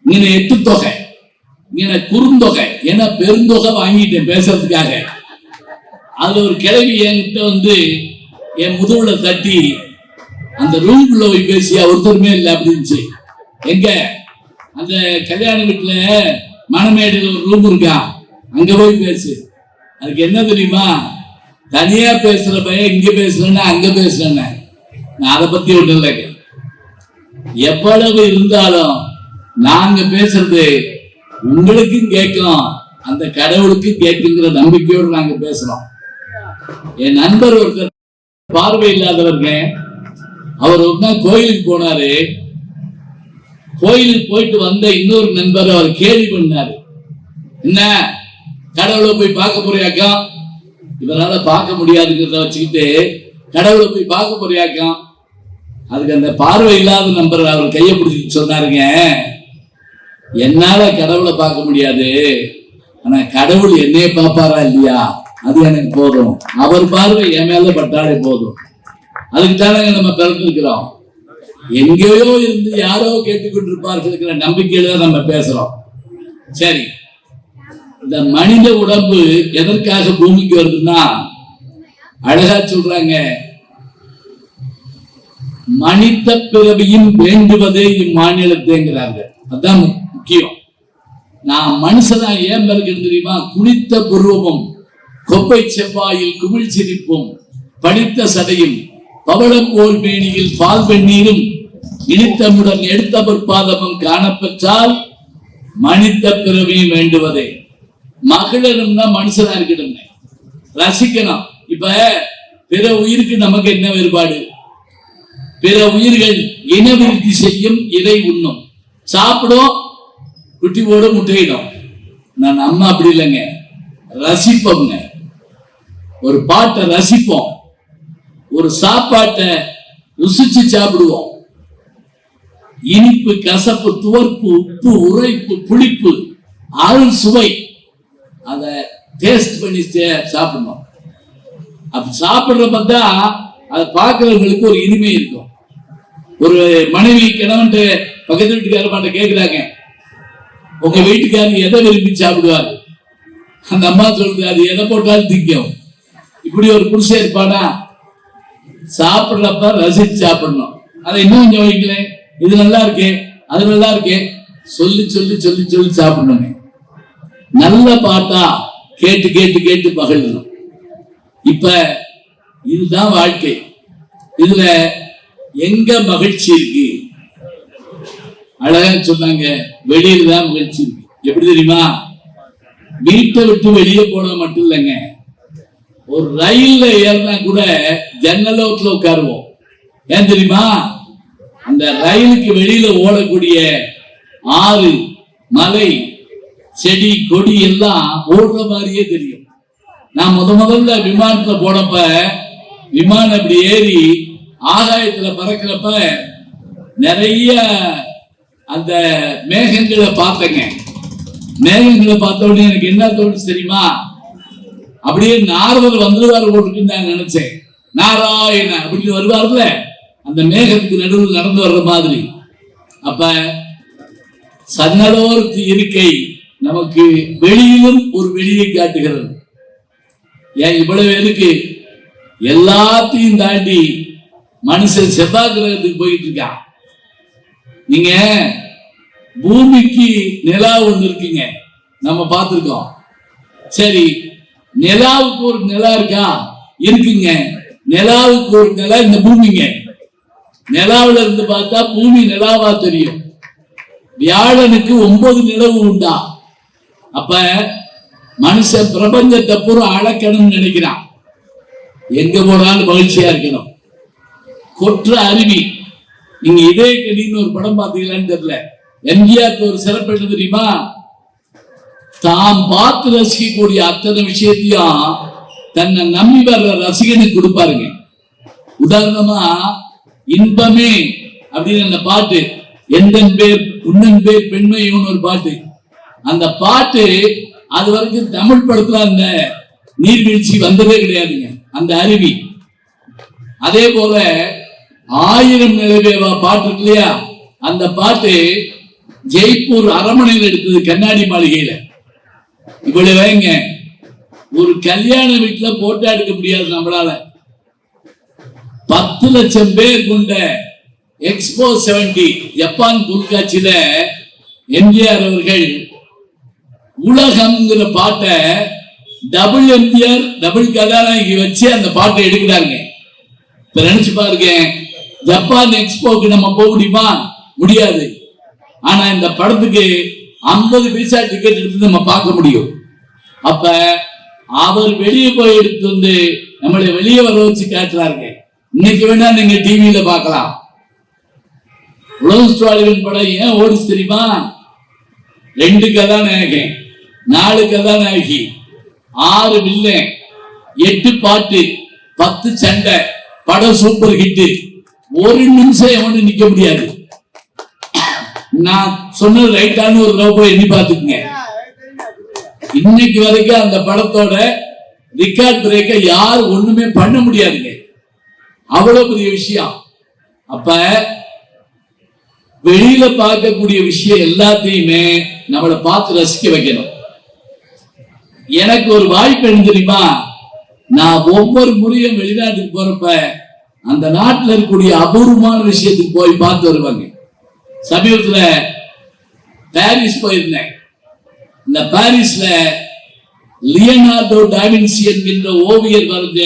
இங்க 8 தொகை, இங்க குறுந்தொகை, ஏன்னா பெருந்தொகை வாங்கிட்டேன் பேசுறதுக்காக. அதுல ஒரு கிழவி என்கிட்ட வந்து என் முதுகுல தட்டி அந்த ரூம்குள்ள போய் பேசியா ஒருத்தருமே இல்லை அப்படின்னுச்சு. எங்க அந்த கல்யாண வீட்டுல மணமேடையில் ஒரு ரூம் இருக்கா, அங்க போய் பேசு. அதுக்கு என்ன தெரியுமா, தனியா பேசுற பையன் இங்க பேசுறேன்னா அங்க பேசுறேன்னு. நான் அதை பத்தி ஒண்ணு இல்லை. எவ்வளவு இருந்தாலும் நாங்க பேசுறது உங்களுக்கும் கேட்கும், அந்த கடவுளுக்கும் கேட்குங்கிற நம்பிக்கையோடு நாங்க பேசுறோம். என் நண்பர் ஒருத்தர் பார்வை இல்லாதவருங்க, அவர் ஒரு நாள் கோயிலுக்கு போனாரு. கோயிலுக்கு போயிட்டு வந்த இன்னொரு நண்பர் அவர் கேள்வி பண்ணாரு, என்ன கடவுளை போய் பார்க்க போறியாக்கா? இவரால பார்க்க முடியாதுங்கிறத வச்சுக்கிட்டு கடவுளை போய் பார்க்க போறியாக்கா? அதுக்கு அந்த பார்வை இல்லாத நண்பர் அவர் கையை பிடிச்சிட்டு சொன்னாருங்க, என்னால கடவுளை பார்க்க முடியாது, ஆனா கடவுள் என்னைய பார்ப்பாரா இல்லையா அது எனக்கு போதும். அவர் பார்வை என் மேல பட்டாலே போதும். அதுக்கு தானே நம்ம பிறந்திருக்கிறோம். எங்கேயோ இருந்து யாரோ கேட்டுக்கொண்டிருப்பார்கள் நம்பிக்கையில நம்ம பேசுறோம். சரி, இந்த மனித உடம்பு எதற்காக பூமிக்கு வருதுன்னா, அழகா சொல்றாங்க, மனித பிறவியும் வேண்டுவதே இம்மாநிலத்தேங்கிறாங்க. அதுதான் முக்கியம். நான் மனுஷனா ஏன் பிறகு தெரியுமா, குளித்த புருவமும் கொப்பை செவ்வாயில் குமிழ் சிரிப்பும் படித்த சடையும் பவளம் போல் மேனியில் பால் வெந்நீரும் இனித்தமுடன் எடுத்த பொற்பாதமும் காணப்பெற்றால் மனித பிறவியும் வேண்டுவதே. மகளிரம்னா மனுஷனா இருக்கணும், ரசிக்கணும். இப்ப பிற உயிருக்கு நமக்கு என்ன வேறுபாடு? பிற உயிர்கள் இனவிருத்தி செய்யும், இறை உண்ணும், சாப்பிடும், குட்டி போட முட்டையிடும். நான் நம்ம அப்படி இல்லைங்க, ரசிப்போங்க. ஒரு பாட்டை ரசிப்போம், ஒரு சாப்பாட்டை ருசிச்சு சாப்பிடுவோம். இனிப்பு, கசப்பு, துவர்ப்பு, உப்பு, உரைப்பு, புளிப்பு, ஆள் சுவை, அத டேஸ்ட் பண்ணி சாப்பிடணும். அப்ப சாப்பிடுறப்ப அதை பார்க்கிறவங்களுக்கு ஒரு இனிமை இருக்கும். ஒரு மனைவி கணவன் பக்கத்து வீட்டுக்காரமாட்ட கேட்கிறாங்க, உங்க வீட்டுக்காரர் எதை விரும்பி சாப்பிடுவாரு? அந்த அம்மா சொல்றது, அது எதை போட்டாலும் திங்கும். இப்படி ஒரு புருஷன் இருப்பானா? சாப்பிடுறப்ப ரசிச்சு சாப்பிடணும். அதை இன்னும் கொஞ்சம் வைக்கல, இது நல்லா இருக்கே, அது நல்லா இருக்கே, சொல்லி சொல்லி சொல்லி சொல்லி சாப்பிடணும். நல்ல பாட்டா கேட்டு கேட்டு கேட்டு பகழணும். இப்ப இதுதான் வாழ்க்கை. இதுல எங்க மகிழ்ச்சி இருக்கு? அழகா சொன்னாங்க, வெளியில தான் மகிழ்ச்சி இருக்கு. எப்படி தெரியுமா? வீட்டை விட்டு வெளியே போன மட்டும் இல்லைங்க, ஒரு ரயில்ல ஏறினா கூட ஜன்னலோட்டில் உட்காருவோம். ஏன் தெரியுமா? அந்த ரயிலுக்கு வெளியில ஓடக்கூடிய ஆறு, மலை, செடி, கொடி எல்லாம் ஓடுற மாதிரியே தெரியும். நான் முதல்ல விமானத்துல போனப்ப, விமானம் அப்படி ஏறி ஆகாயத்துல பறக்கிறப்ப நிறைய அந்த மேகங்களை பார்த்தேங்க. மேகங்களை பார்த்த உடனே எனக்கு என்ன தோணுச்சு தெரியுமா? அப்படியே நாரதர் வந்துருவாரு போட்டுன்னு நான் நினைச்சேன். நாராயண அப்படின்னு வருவார்ல, அந்த மேகத்துக்கு நடுவில் நடந்து வர்ற மாதிரி. அப்ப சன்னலோருக்கு இருக்கை நமக்கு வெளியிலும் ஒரு வெளியை காட்டுகிறது. ஏன் இவ்வளவு இருக்கு? எல்லாத்தையும் தாண்டி மனுஷன் செவ்வாய் கிரகத்துக்கு போயிட்டு இருக்கான். நீங்க பூமிக்கு நிலா ஒண்ணு இருக்குங்க, நம்ம பார்த்திருக்கோம். சரி, நிலாவுக்கு ஒரு நிலா இருக்கா? இருக்குங்க. நிலாவுக்கு ஒரு நிலா இந்த பூமிங்க. நிலாவில இருந்து பார்த்தா பூமி நிலாவா தெரியும். வியாழனுக்கு 9 நிலவு உண்டா? அப்ப மனுஷன் பிரபஞ்சத்தை பூரா அளக்கணும்னு நினைக்கிறான். எங்க போனாலும் மகிழ்ச்சியா இருக்கணும். கொற்ற அருவி, நீங்க இதே கடின்னு ஒரு படம் பாத்தீங்களான்னு தெரியல. எம்ஜிஆருக்கு ஒரு சிறப்பு என்ன தெரியுமா? தாம் பார்த்து ரசிக்கக்கூடிய அத்தனை விஷயத்தையும் தன்னை நம்பி வர்ற ரசிகனுக்கு கொடுப்பாருங்க. உதாரணமா இன்பமே அப்படின்னு அந்த பாட்டு, எந்தன் பேர் உன்னன் பேர் பெண்மையோன்னு ஒரு பாட்டு. அந்த பாட்டு அது வரைக்கும் தமிழ் படத்துல அந்த நீர்வீழ்ச்சி வந்ததே கிடையாதுங்க, அந்த அருவி. அதே போல 1000 நிலவேவா பாட்டு இருக்கு இல்லையா, அந்த பாட்டு ஜெய்ப்பூர் அரண்மனையில் எடுத்தது, கண்ணாடி மாளிகையில. இவ்வளவு வைங்க, ஒரு கல்யாண வீட்டுல போட்டோ எடுக்க முடியாது நம்மளால. 10 லட்சம் பேர் கொண்ட எக்ஸ்போ 70 ஜப்பான் பொருட்காட்சியில எம்ஜிஆர் அவர்கள் உலகம்ங்கிற பாட்டை டபுள் எம்ஜிஆர் டபுள் கதாநாயகி வச்சு அந்த பாட்டை எடுக்கிறாங்க. இப்ப நினைச்சு பாருங்க, ஜப்பான் எக்ஸ்போக்கு நம்ம போக முடியுமா? முடியாது. ஆனா இந்த படத்துக்கு 50 பைசா டிக்கெட் எடுத்து நம்ம பார்க்க முடியும். அப்ப அவர் வெளியே போய் எடுத்து வந்து நம்மளை வெளியே வர வச்சு காட்டுறாருங்க. இன்னைக்கு வேணா நீங்க டிவியில பார்க்கலாம். உலகஸ்டாலின் படம் ஏன் ஓடிச்சு தெரியுமா? 2 கதாநாயகன், 4 கதாநாயகி, 6 வில்லன், 8 பாட்டு, 10 சண்டை, படம் சூப்பர் ஹிட். ஒரு நிமிஷம் எவனு நிக்க முடியாது. நான் சொன்னது ரைட்டான ஒரு தடவை போய் எண்ணி பார்த்துக்குங்க. இன்னைக்கு வரைக்கும் அந்த படத்தோட ரிகார்ட் பிரேக்க யார் ஒண்ணுமே பண்ண முடியாதுங்க. அவ்வளவு பெரிய விஷயம். அப்ப வெளியில பார்க்கக்கூடிய விஷயம் எல்லாத்தையுமே நம்மளை பார்த்து ரசிக்க வைக்கணும். எனக்கு ஒரு வாய்ப்பு என்ன தெரியுமா? நான் ஒவ்வொரு முறையும் வெளிநாட்டுக்கு போறப்ப அந்த நாட்டில் இருக்கக்கூடிய அபூர்வமான விஷயத்துக்கு போய் பார்த்து வருவாங்க. சமீபத்துல பாரிஸ் போயிருந்தேன். இந்த பாரிஸ்ல லியோனார்டோ டாவின்சி என்கின்ற ஓவியர் வரைஞ்ச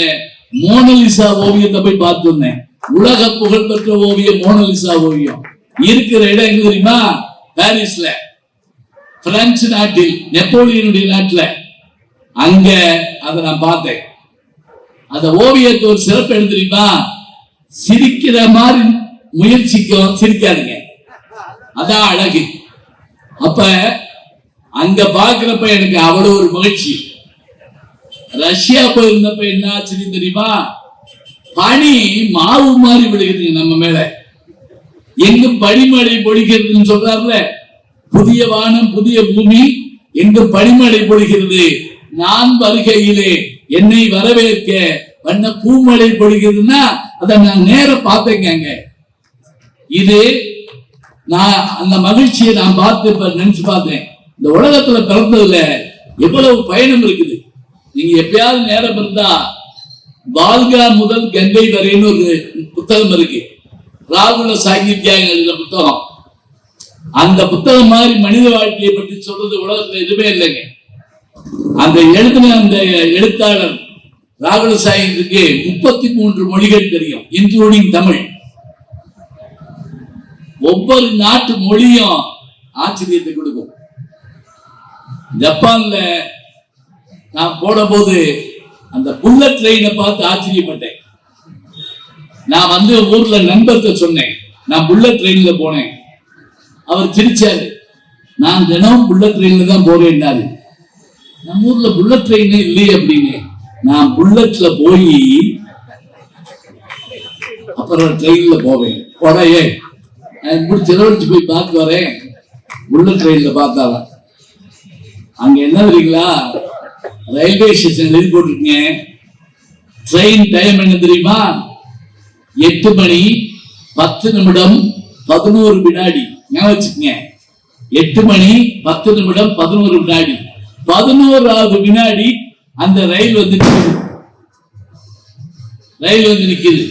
மோனலிசா ஓவியத்தை போய் பார்த்து வந்தேன். உலக புகழ்பெற்ற ஓவியம் மோனலிசா ஓவியம் இருக்கிற இடம் எங்க தெரியுமா? பாரிஸ்ல, பிரெஞ்சு நாட்டில், நெப்போலியனுடைய நாட்டுல. அங்க அதை நான் பார்த்தேன். அந்த ஓவியத்தை ஒரு சிறப்பு என்ன தெரியுமா? சிரிக்கிற மாதிரி முயற்சிக்கும், சிரிக்காதுங்க, அதான் அழகு. அப்ப அங்க பாக்குறப்ப எனக்கு அவ்வளவு ஒரு மகிழ்ச்சி. ரஷ்யா போயிருந்தப்ப என்ன ஆச்சு தெரியுமா? பனி மாவு மாதிரி விழுகுது நம்ம மேல. எங்கும் பனிமழை பொழிகிறதுன்னு சொல்றாருல, புதிய வானம் புதிய பூமி, எங்கும் பனிமழை பொழிகிறது, நான் வருகையிலே என்னை வரவேற்க வண்ண பூமழை பொழிகிறதுன்னா அதை நான் நேர பார்த்தேங்க. இது நான் அந்த மகிழ்ச்சியை நான் பார்த்து நினைச்சு பார்த்தேன். இந்த உலகத்துல பிறந்ததுல எவ்வளவு பயணம் இருக்குது. நீங்க எப்பயாவது நேரம் இருந்தா பால்கா முதல் கங்கை வரைன்னு ஒரு புத்தகம் இருக்கு, ராகுல சாகித்யாங்க எழுதின புத்தகம். அந்த புத்தகம் மாதிரி மனித வாழ்க்கையை பற்றி சொல்றது உலகத்துல எதுவுமே இல்லைங்க. அந்த எழுதின அந்த எழுத்தாளர் ராகுல சாகித்யத்துக்கு 33 மொழிகள் தெரியும், இன்க்ளூடிங் தமிழ். ஒவ்வொரு நாட்டு மொழியும் ஆச்சரியத்தை கொடுக்கும். ஜப்பான்ல நான் போன போது அந்த புல்லட் ட்ரெயினை பார்த்து ஆச்சரியப்பட்டேன். நான் வந்து ஊர்ல நண்பர்கிட்ட சொன்னேன், நான் புல்லட் ட்ரெயின்ல போனேன். அவர் சிரிச்சாரு. நான் தினம் புல்லட் ட்ரெயின்ல தான் போறேன்னாரு. நம்ம ஊர்ல புல்லட் ட்ரெயினே இல்லையே அப்படின்னு. நான் புல்லட்ல போய் அப்புறம் ட்ரெயின்ல போவேன். போடையே இப்படி செலவழிச்சு போய் பார்த்து வரேன். புல்லட் ட்ரெயின்ல பார்த்தாலும் அங்க என்ன தெரியுங்களா? ரயில்வே ஸ்டேஷன் எழுதி போட்டிருக்கீங்க. ட்ரெயின் டைம் என்ன தெரியுமா? 8 மணி 10 நிமிடம் 11 வினாடி. ஞாபகம் வச்சுக்கங்க, 8 மணி 10 நிமிடம் 11 வினாடி. 11வது வினாடி அந்த ரயில் வந்து நிக்குது.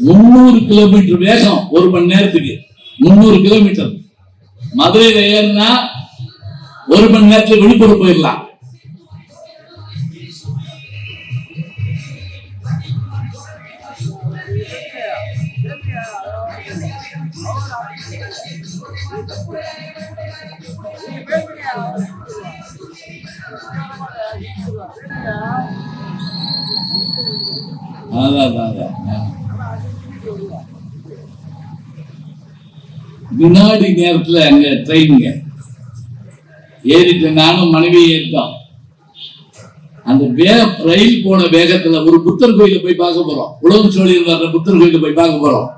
300 கிலோமீட்டர் வேகம் ஒரு மணி நேரத்துக்கு. 300 கிலோமீட்டர். மதுரையில ஏறினா 1 மணி நேரத்துல விழுப்புரம் போயிடலாம். அதான். வினாடி நேரத்துல அங்க ட்ரெயினுங்க ஏறிட்டு நானும் மனைவி ஏறிட்டோம். அந்த ரயில் போன வேகத்துல ஒரு புத்தர் கோயில போய் பார்க்க போறோம். உலகம் சோழியில் வர்ற புத்தர் கோயில போய் பார்க்க போறோம்.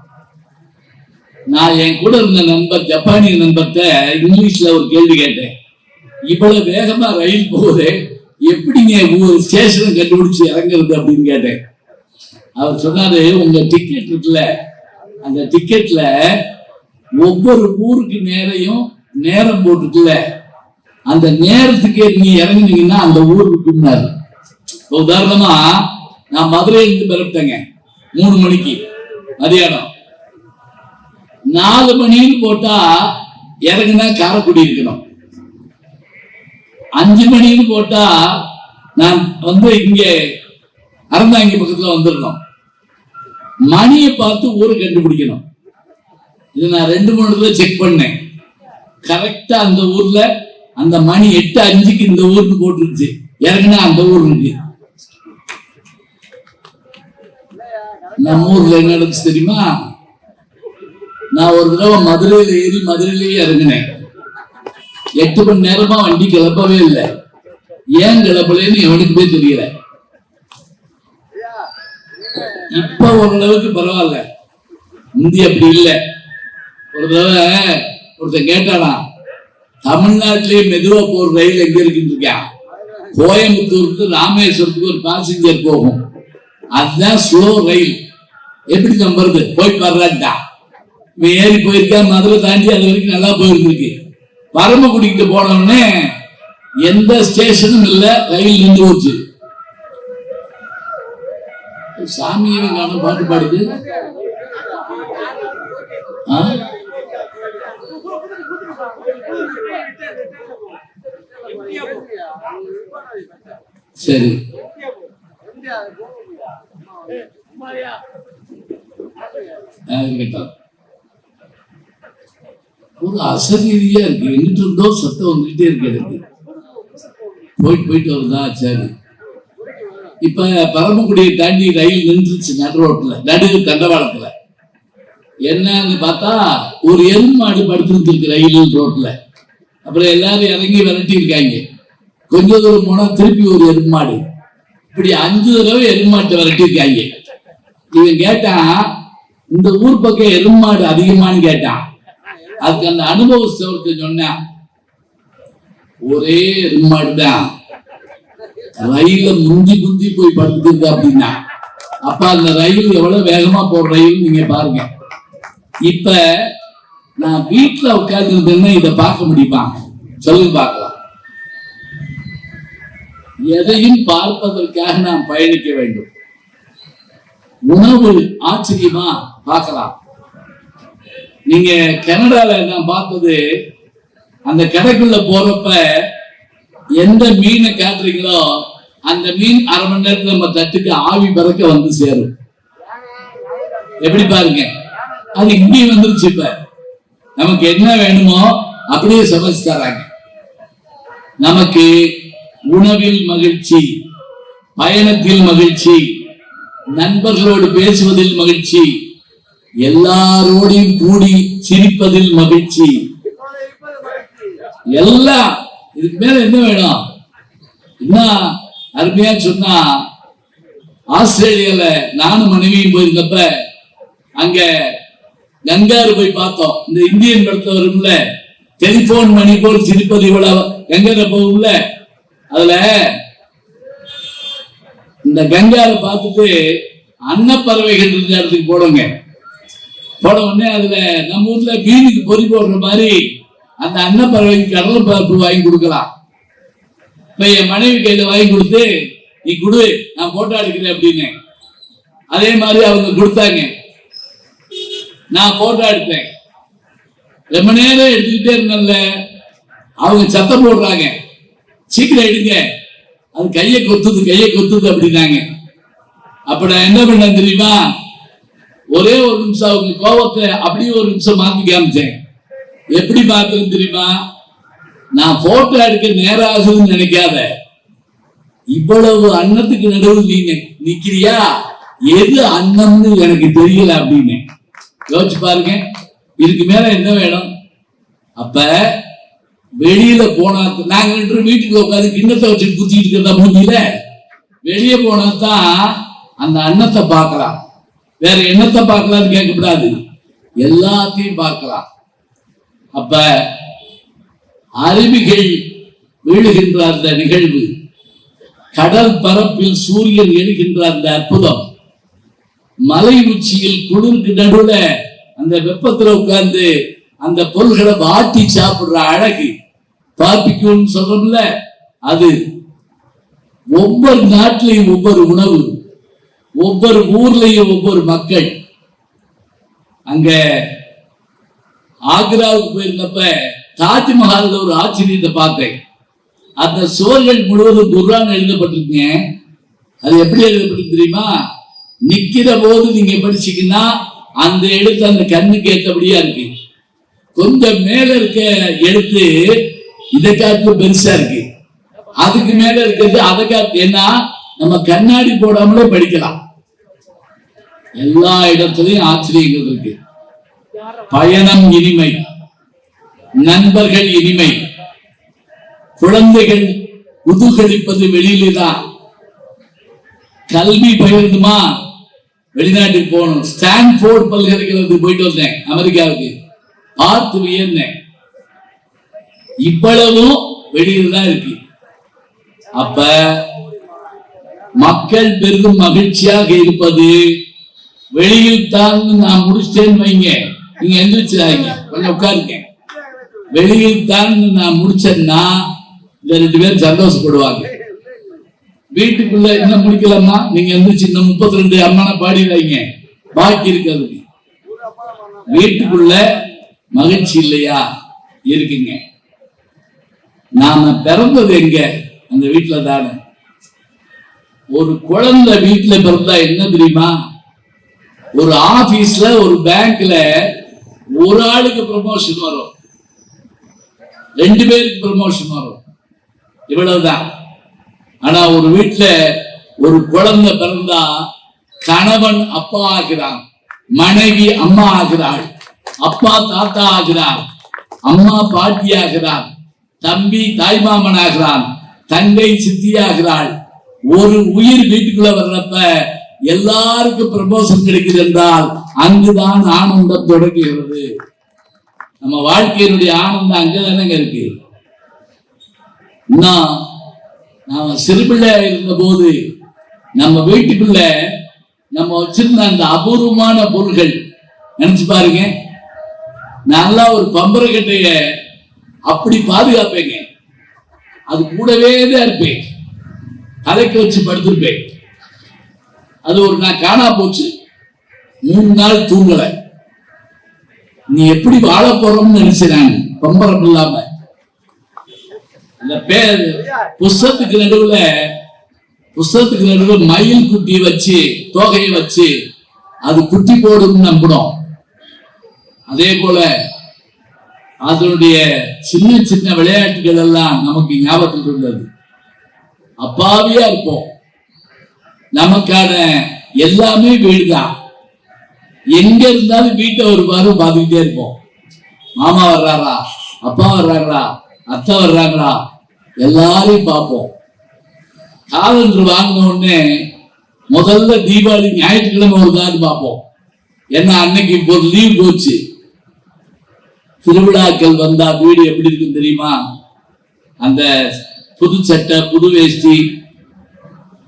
நான் என் கூட இருந்த நண்பர், ஜப்பானிய நண்பர்கிட்ட இங்கிலீஷ்ல ஒரு கேள்வி கேட்டேன். இவ்வளவு வேகமா ரயில் போகுது, எப்படிங்க ஒரு ஸ்டேஷனை கண்டுபிடிச்சு இறங்குறது அப்படின்னு கேட்டேன். அவர் சொன்னாரு, உங்க டிக்கெட் இருக்குல்ல, அந்த டிக்கெட்ல ஒவ்வொரு ஊருக்கு நேரம் போட்டுட்டுல, அந்த நேரத்துக்கு நீ இறங்குனீங்கன்னா அந்த ஊருக்கு முன்னாரு. உதாரணமா நான் மதுரையிலிருந்து பிறப்பிட்டேங்க 3 மணிக்கு மதியானம். 4 மணின்னு போட்டா இறங்குனா காரைக்குடி இருக்கணும். 5 மணின்னு போட்டா நான் இங்க அறந்தாங்கி பக்கத்துல வந்துடணும். மணியை பார்த்து ஊரை கண்டுபிடிக்கணும். இது நான் 2-3 செக் பண்ணேன். கரெக்டா அந்த ஊர்ல அந்த மணி 8:05 இந்த ஊருக்கு போட்டுருச்சு. இறங்குனா அந்த ஊர் இருக்கு. நம்ம ஊர்ல என்ன நடந்துச்சு தெரியுமா? நான் ஒரு தடவை மதுரையில ஏறி மதுரையிலேயே இறங்கினேன். 8 மணி நேரமா வண்டி கிளப்பவே இல்லை. ஏன் கிளப்பலன்னு எவனுக்குமே தெரியல. இப்ப ஓரளவுக்கு பரவாயில்ல, முந்தி அப்படி இல்லை. ஒரு தடவை ஒருத்தன் கேட்டானா, தமிழ்நாட்டிலேயே மெதுவா போற ரயில் எங்க இருக்குன்னு இருக்கான். கோயம்புத்தூருக்கு ராமேஸ்வரத்துக்கு ஒரு பாசஞ்சர் போகும், அதுதான் ஸ்லோ ரயில். எப்படி நம்புறது? போய் பாடுறான்டா. ஏறி போயிருக்கா, மதுரை தாண்டி அது வரைக்கும் நல்லா போயிருந்துருக்கு. பரமக்குடிக்கிட்டு போனோடனே எந்த ஸ்டேஷனும் இல்லை, ரயில் நின்று போச்சு. சாமியை காணும் பாட்டு பாடுது. சரி, ஒரு அசரீதியா இருக்கு. எங்கிட்ட இருந்தோ சத்தம் வந்துகிட்டே இருக்கு. எனக்கு போயிட்டு வருதா? சரி. இப்ப பரமக்குடியை தாண்டி ரயில் நின்றுச்சு நடு ரோட்ல, நடு தண்டவாளத்துல. என்னன்னு பார்த்தா ஒரு எருமாடு படுத்துருக்கு ரயில் ரோட்ல. அப்புறம் எல்லாரும் இறங்கி விரட்டி இருக்காங்க. கொஞ்ச தூரம் போனா திருப்பி ஒரு எருமாடு. இப்படி 5 தடவை எருமாட்டை விரட்டி இருக்காங்க. இவன் கேட்டான், இந்த ஊர் பக்கம் எருமாடு அதிகமானு கேட்டான். அதுக்கு அந்த அனுபவத்தை சொன்னான், ஒரே எருமாடு தான் ரயில முந்தி போய் படுத்துருக்கு அப்படின்னா. அப்ப அந்த ரயில் எவ்வளவு வேகமா போற ரயில் நீங்க பாருங்க. இப்ப நான் வீட்டுல உட்கார்ந்து இதை பார்க்க முடியுமா? சொல்லுங்க பார்க்கலாம். எதையும் பார்ப்பதற்காக நாம் பயணிக்க வேண்டும். உணவு ஆச்சரியமா பார்க்கலாம். நீங்க கனடால நான் பார்த்தது, அந்த கடைக்குள்ள போறப்ப எந்த மீனை காட்டுறீங்களோ அந்த மீன் 1/2 மணி நேரத்துல நம்ம தட்டுக்கு ஆவி பறக்க வந்து சேரும். எப்படி பாருங்க, அது இங்கேயும் வந்துருச்சு. இப்ப நமக்கு என்ன வேணுமோ அப்படியே சமைச்சு தராங்க. நமக்கு உணவில் மகிழ்ச்சி, பயணத்தில் மகிழ்ச்சி, நண்பர்களோடு பேசுவதில் மகிழ்ச்சி, எல்லாரோடையும் கூடி சிரிப்பதில் மகிழ்ச்சி, எல்லாம். இதுக்கு மேல என்ன வேணும்? என்ன அருமையா சொன்னா, ஆஸ்திரேலியால நானும் மனைவியும் போயிருந்தப்ப அங்க கங்காரு போய் பார்த்தோம். இந்த இந்தியன் படத்துல வரும்ல, டெலிபோன் மணி போல் சிரிப்பது இவ்வளவு கங்கார போகும்ல, அதுல இந்த கங்கார பார்த்துட்டு அன்னப்பறவைகள் இருந்த இடத்துக்கு போடுங்க. போட உடனே அதுல நம்ம ஊர்ல மீனுக்கு பொறி போடுற மாதிரி அந்த அன்னப்பறவைக்கு கடலை பருப்பு வாங்கி கொடுக்கலாம். இப்ப என் மனைவி கையில வாங்கி கொடுத்து, நீ கொடு, நான் போட்டோ எடுக்கிறேன் அப்படின்னு. அதே மாதிரி அவங்க கொடுத்தாங்க. நான் போட்டோ எடுத்தேன். ரொம்ப நேரம் எடுத்துக்கிட்டே இருந்தேன்ல, அவங்க சத்தம் போடுறாங்க, சீக்கிரம் எடுங்க, அது கையை கொத்துது அப்படின்னாங்க. அப்ப நான் என்ன பண்ணேன் தெரியுமா? ஒரே ஒரு நிமிஷம் அவங்க கோபத்தை அப்படியே ஒரு நிமிஷம் மாத்தி காமிச்சேன். எப்படி பார்த்தேன்னு தெரியுமா? நான் போட்டோ எடுக்க நேரம் ஆகுதுன்னு நினைக்காத. இவ்வளவு அன்னத்துக்கு நடுவில் நீ நிக்கிறியா, எது அன்னம்னு எனக்கு தெரியல அப்படின்னு யோசிச்சு பாருங்க. இதுக்கு மேல என்ன வேணும்? அப்ப வெளியில போனா, நாங்க வீட்டுக்குள்ள உட்காந்து கிண்ணத்தை வச்சு குத்திட்டு இருக்கிறதா முடியல. வெளியே போனா தான் அந்த அன்னத்தை பார்க்கலாம். வேற என்னத்தை பார்க்கலாம்னு கேட்கக்கூடாது, எல்லாத்தையும் பார்க்கலாம். அப்ப அருவிகள் வீழுகின்ற அந்த நிகழ்வு, கடல் பரப்பில் சூரியன் எழுகின்ற அந்த அற்புதம், மலை உச்சியில் குளிருக்கு நடுவுல அந்த வெப்பத்துல உட்கார்ந்து அந்த பொருள்களை வாட்டி சாப்பிடுற அழகு, பார்பிக்யூன்னு சொல்றோம்ல, அது ஒவ்வொரு நாட்டிலையும் ஒவ்வொரு உணவு, ஒவ்வொரு ஊர்லயும் ஒவ்வொரு மக்கள். அங்க ஆக்ராவுக்கு போயிருந்தப்ப தாஜ்மஹால்ல ஒரு ஆச்சரியத்தை பார்த்தேன். அந்த சுவர்கள் முழுவதும் குர்ஆன் எழுதப்பட்டிருக்கீங்க. அது எப்படி எழுதப்பட்டிருக்கு தெரியுமா? நிக்கிற போது நீங்க படிச்சீங்கன்னா அந்த எழுத்து அந்த கண்ணுக்கு ஏற்றபடியா இருக்கு. கொஞ்சம் மேல இருக்க எழுத்து இதை காட்டு பெருசா இருக்கு, அதுக்கு மேல இருக்கிறது அதை காட்டு. ஏன்னா நம்ம கண்ணாடி போடாமலே படிக்கலாம். எல்லா இடத்துலயும் ஆச்சரியங்கள் இருக்கு. பயணம் இனிமை, நண்பர்கள் இனிமை, குழந்தைகள் உதுகழிப்பது வெளியில்தான். கல்வி பகிர்ந்துமா, வெளிநாட்டுக்கு போகணும். ஸ்டான்போர்ட் பல்கலைக்கழகத்துக்கு போயிட்டு வந்தேன், அமெரிக்காவுக்கு. பார்த்து வியந்தேன். இவ்வளவும் வெளியில் தான் இருக்கு. அப்ப மக்கள் பெரிதும் மகிழ்ச்சியாக இருப்பது வெளியில் தான். நான் முடிச்சிட்டேன்னு வைங்க, நீங்க எந்திரிச்சாங்க, கொஞ்சம் உட்காருங்க. வெளியில் தான் நான் முடிச்சேன்னா இந்த 2 பேரும் சந்தோஷப்படுவாங்க. வீட்டுக்குள்ள என்ன முடிக்கலாமா, நீங்க எந்திரிச்சு இந்த 32 அம்மான பாடி வைங்க, பாக்கி இருக்கிறதுக்கு. வீட்டுக்குள்ள மகிழ்ச்சி இல்லையா? இருக்குங்க. நாம பிறந்தது எங்க? அந்த வீட்டுல தானே. ஒரு குழந்தை வீட்டுல பிறந்தா என்ன தெரியுமா? ஒரு ஆபீஸ்ல, ஒரு பேங்க்ல ஒரு ஆளுக்கு ப்ரமோஷன் வரும், 2 பேருக்கு ப்ரமோஷன் வரும், இவ்வளவுதான். ஆனா ஒரு வீட்டுல ஒரு குழந்தை பிறந்தா கணவன் அப்பா ஆகிறான், மனைவி அம்மா ஆகிறாள், அப்பா தாத்தா ஆகிறார், அம்மா பாட்டி ஆகிறார், தம்பி தாய்மாமன் ஆகிறான், தங்கை சித்தி ஆகிறாள். ஒரு உயிர் வீட்டுக்குள்ள வர்றப்ப எல்லாருக்கும் ப்ரமோஷன் கிடைக்குது என்றால் அங்குதான் ஆனந்தம் தொடங்குகிறது. நம்ம வாழ்க்கையினுடைய ஆனந்தம் அங்கதானங்க இருக்கு. நாம சிறுபிள்ளையா இருந்த போது நம்ம வீட்டுக்குள்ள நம்ம வச்சிருந்த அந்த அபூர்வமான பொருள்கள் நினைச்சு பாருங்க. நல்லா ஒரு பம்பரக்கட்டைய அப்படி பாதுகாப்பேங்க, அது கூடவே தான் இருப்பேன், தலைக்கு வச்சு படுத்திருப்பேன். அது ஒரு நாள் காணா போச்சு, 3 நாள் தூங்கல. நீ எப்படி வாழ போறோம்னு நினைச்சாங்க, பம்பரம் இல்லாம. அந்த பேர் புஸ்தகத்துக்கு நடுவில் மயில் குட்டி வச்சு தோகையை வச்சு அது குட்டி போடுன்னு நம்பணும். அதே போல அதனுடைய சின்ன சின்ன விளையாட்டுகள் எல்லாம் நமக்கு ஞாபகத்தில் இருந்தது. அப்பாவியா இருப்போம். நமக்கான எல்லாமே வீடுதான். எங்க இருந்தாலும் வீட்டை ஒரு வாரம் பார்த்துக்கிட்டே இருப்போம். மாமா வர்றாரா, அப்பா வர்றாங்களா, அத்தை வர்றாங்களா, எல்லாரையும் பார்ப்போம். காலண்டர் வாங்கின உடனே முதல்ல தீபாவளி ஞாயிற்றுக்கிழமை ஒரு நாள் பார்ப்போம். ஏன்னா அன்னைக்கு ஒரு லீவ் போச்சு. திருவிழாக்கள் வந்தா வீடு எப்படி இருக்குன்னு தெரியுமா? அந்த புது சட்டை, புது வேஷ்டி.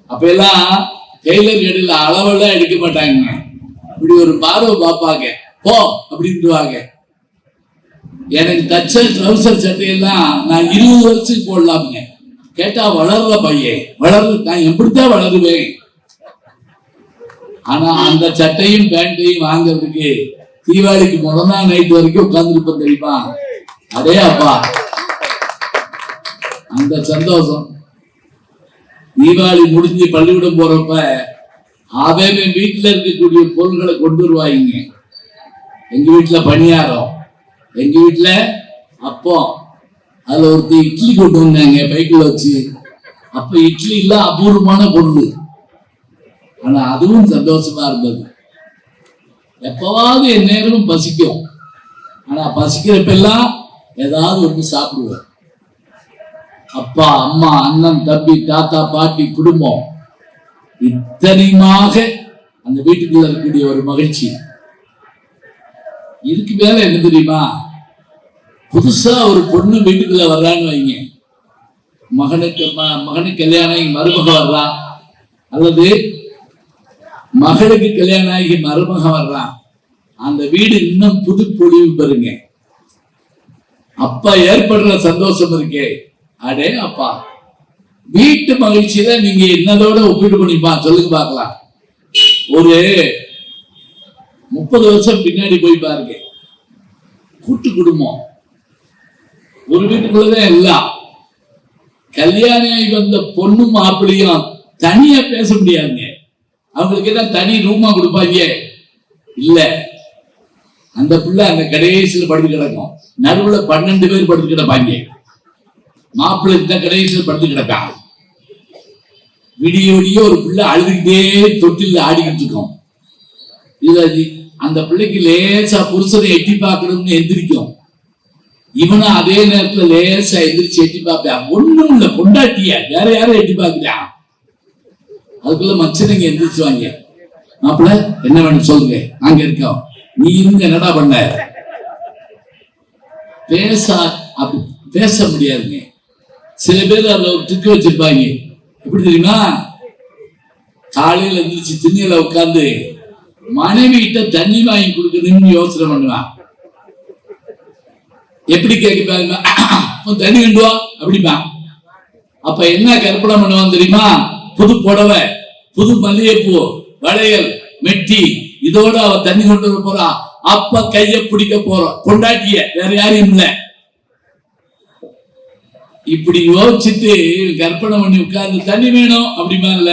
அப்ப எல்லாம் டெய்லர் கடையில அளவெல்லாம் எடுக்க மாட்டாங்க, இப்படி ஒரு பார்வை பார்ப்பாங்க, போ அப்படின்ட்டுவாங்க. எனக்கு தச்ச ட்ரௌசர் சட்டையெல்லாம் நான் 20 வருஷத்துக்கு போடலாமுங்க. கேட்டா வளர்ற பையன், நான் எப்படித்தான் வளருவேன். ஆனா அந்த சட்டையும் பேண்டையும் வாங்கறதுக்கு தீபாவளிக்கு முதல் நாள் நைட் வரைக்கும் உட்கார்ந்துருப்போம் தெரியுமா? அதே அப்பா, அந்த சந்தோஷம். தீபாவளி முடிஞ்சு பள்ளிக்கூடம் போறப்ப அவன் வீட்டுல இருக்கக்கூடிய பொருள்களை கொண்டு வருவாங்க. எங்க வீட்டுல பணியாரம், எங்க வீட்டுல அப்பம், அதுல ஒருத்தர் இட்லி கொண்டு வந்தாங்க பைக்கில் வச்சு. அப்ப இட்லி எல்லாம் அபூர்வமான பொருள், ஆனா அதுவும் சந்தோஷமா இருந்தது. எப்பவாவது என் நேரமும் பசிக்கும், ஆனா பசிக்கிறப்பெல்லாம் ஏதாவது ஒண்ணு சாப்பிடுவேன். அப்பா அம்மா அண்ணன் தம்பி தாத்தா பாட்டி குடும்பம் இத்தனையுமாக அந்த வீட்டுக்குள்ள இருக்கக்கூடிய ஒரு மகிழ்ச்சி. இதுக்கு மேல என்ன தெரியுமா, புதுசா ஒரு பொண்ணு வீட்டுக்குள்ள வர்றான்னு வைங்க, மகனுக்கு கல்யாணம் ஆகி மருமக வர்றா, அல்லது மகளுக்கு கல்யாணம் ஆகி மருமக வர்றான், அந்த வீடு இன்னும் புது பொழிவு பெறுங்க. அப்பா ஏற்படுற சந்தோஷம் இருக்கே, அடே அப்பா, வீட்டு மகிழ்ச்சியில நீங்க என்னதோட ஒப்பிட்டு பண்ணிப்பா சொல்லுங்க பார்க்கலாம். ஒரு 30 வருஷம் பின்னாடி போய் பாருங்க, கூட்டு குடும்பம், ஒரு வீட்டுக்குள்ளதான் எல்லாம். கல்யாணம் ஆகி வந்த பொண்ணும் மாப்பிள்ளையும் தனியா பேச முடியாதுங்க. அவங்களுக்கு எல்லாம் தனி ரூமா கொடுப்பாங்க இல்ல. அந்த பிள்ளை அந்த கடைசியில் படுத்து கிடக்கும், நடுவுல 12 பேர் படுத்து கிடப்பாங்க. மாப்பிள்ளை இந்த கடைசியில் படுத்து கிடக்காங்க. விடிய விடிய ஒரு பிள்ளை அழுதுகிட்டே தொட்டில் ஆடிக்கிட்டு இருக்கும். அந்த பிள்ளைக்கு லேசா புருஷனை எட்டி பார்க்கணும்னு எந்திரிக்கும். இவனும் அதே நேரத்துல லேசா எந்திரிச்சு எட்டி பார்ப்பான். ஒண்ணும் இல்ல, பொண்டாட்டிய வேற யாரும் எட்டி பார்க்கிறான். அதுக்குள்ள மச்சனைங்க எந்திரிச்சுவாங்க. மாப்பிள்ள என்ன வேணும் சொல்லுங்க, நாங்க இருக்கோம், நீ இருந்து என்னடா பண்ண. பேச முடியாதுங்க. சில பேர் அதுல ஒரு ட்ரிக் வச்சிருப்பாங்க. எப்படி தெரியுமா, காலையில எந்திரிச்சு திண்ணையில உட்கார்ந்து மனைவி கிட்ட தண்ணி வாங்கி கொடுக்கணும்னு யோசனை பண்ணுவான். எப்படி கேட்பாங்க, தண்ணி வேண்டுவா அப்படிமா. அப்ப என்ன கற்பனை பண்ணுவான் தெரியுமா, புது புடவை, புது மல்லிகைப்பூ, வளையல், மெட்டி, இதோட அவ தண்ணி கொண்டு வர போறா. அப்ப கைய பிடிக்க போறோம், பொண்டாட்டிய, வேற யாரும் இல்ல. இப்படி யோசிச்சுட்டு கற்பனை பண்ணி உட்கார்ந்து தண்ணி வேணும் அப்படிமா. இல்ல,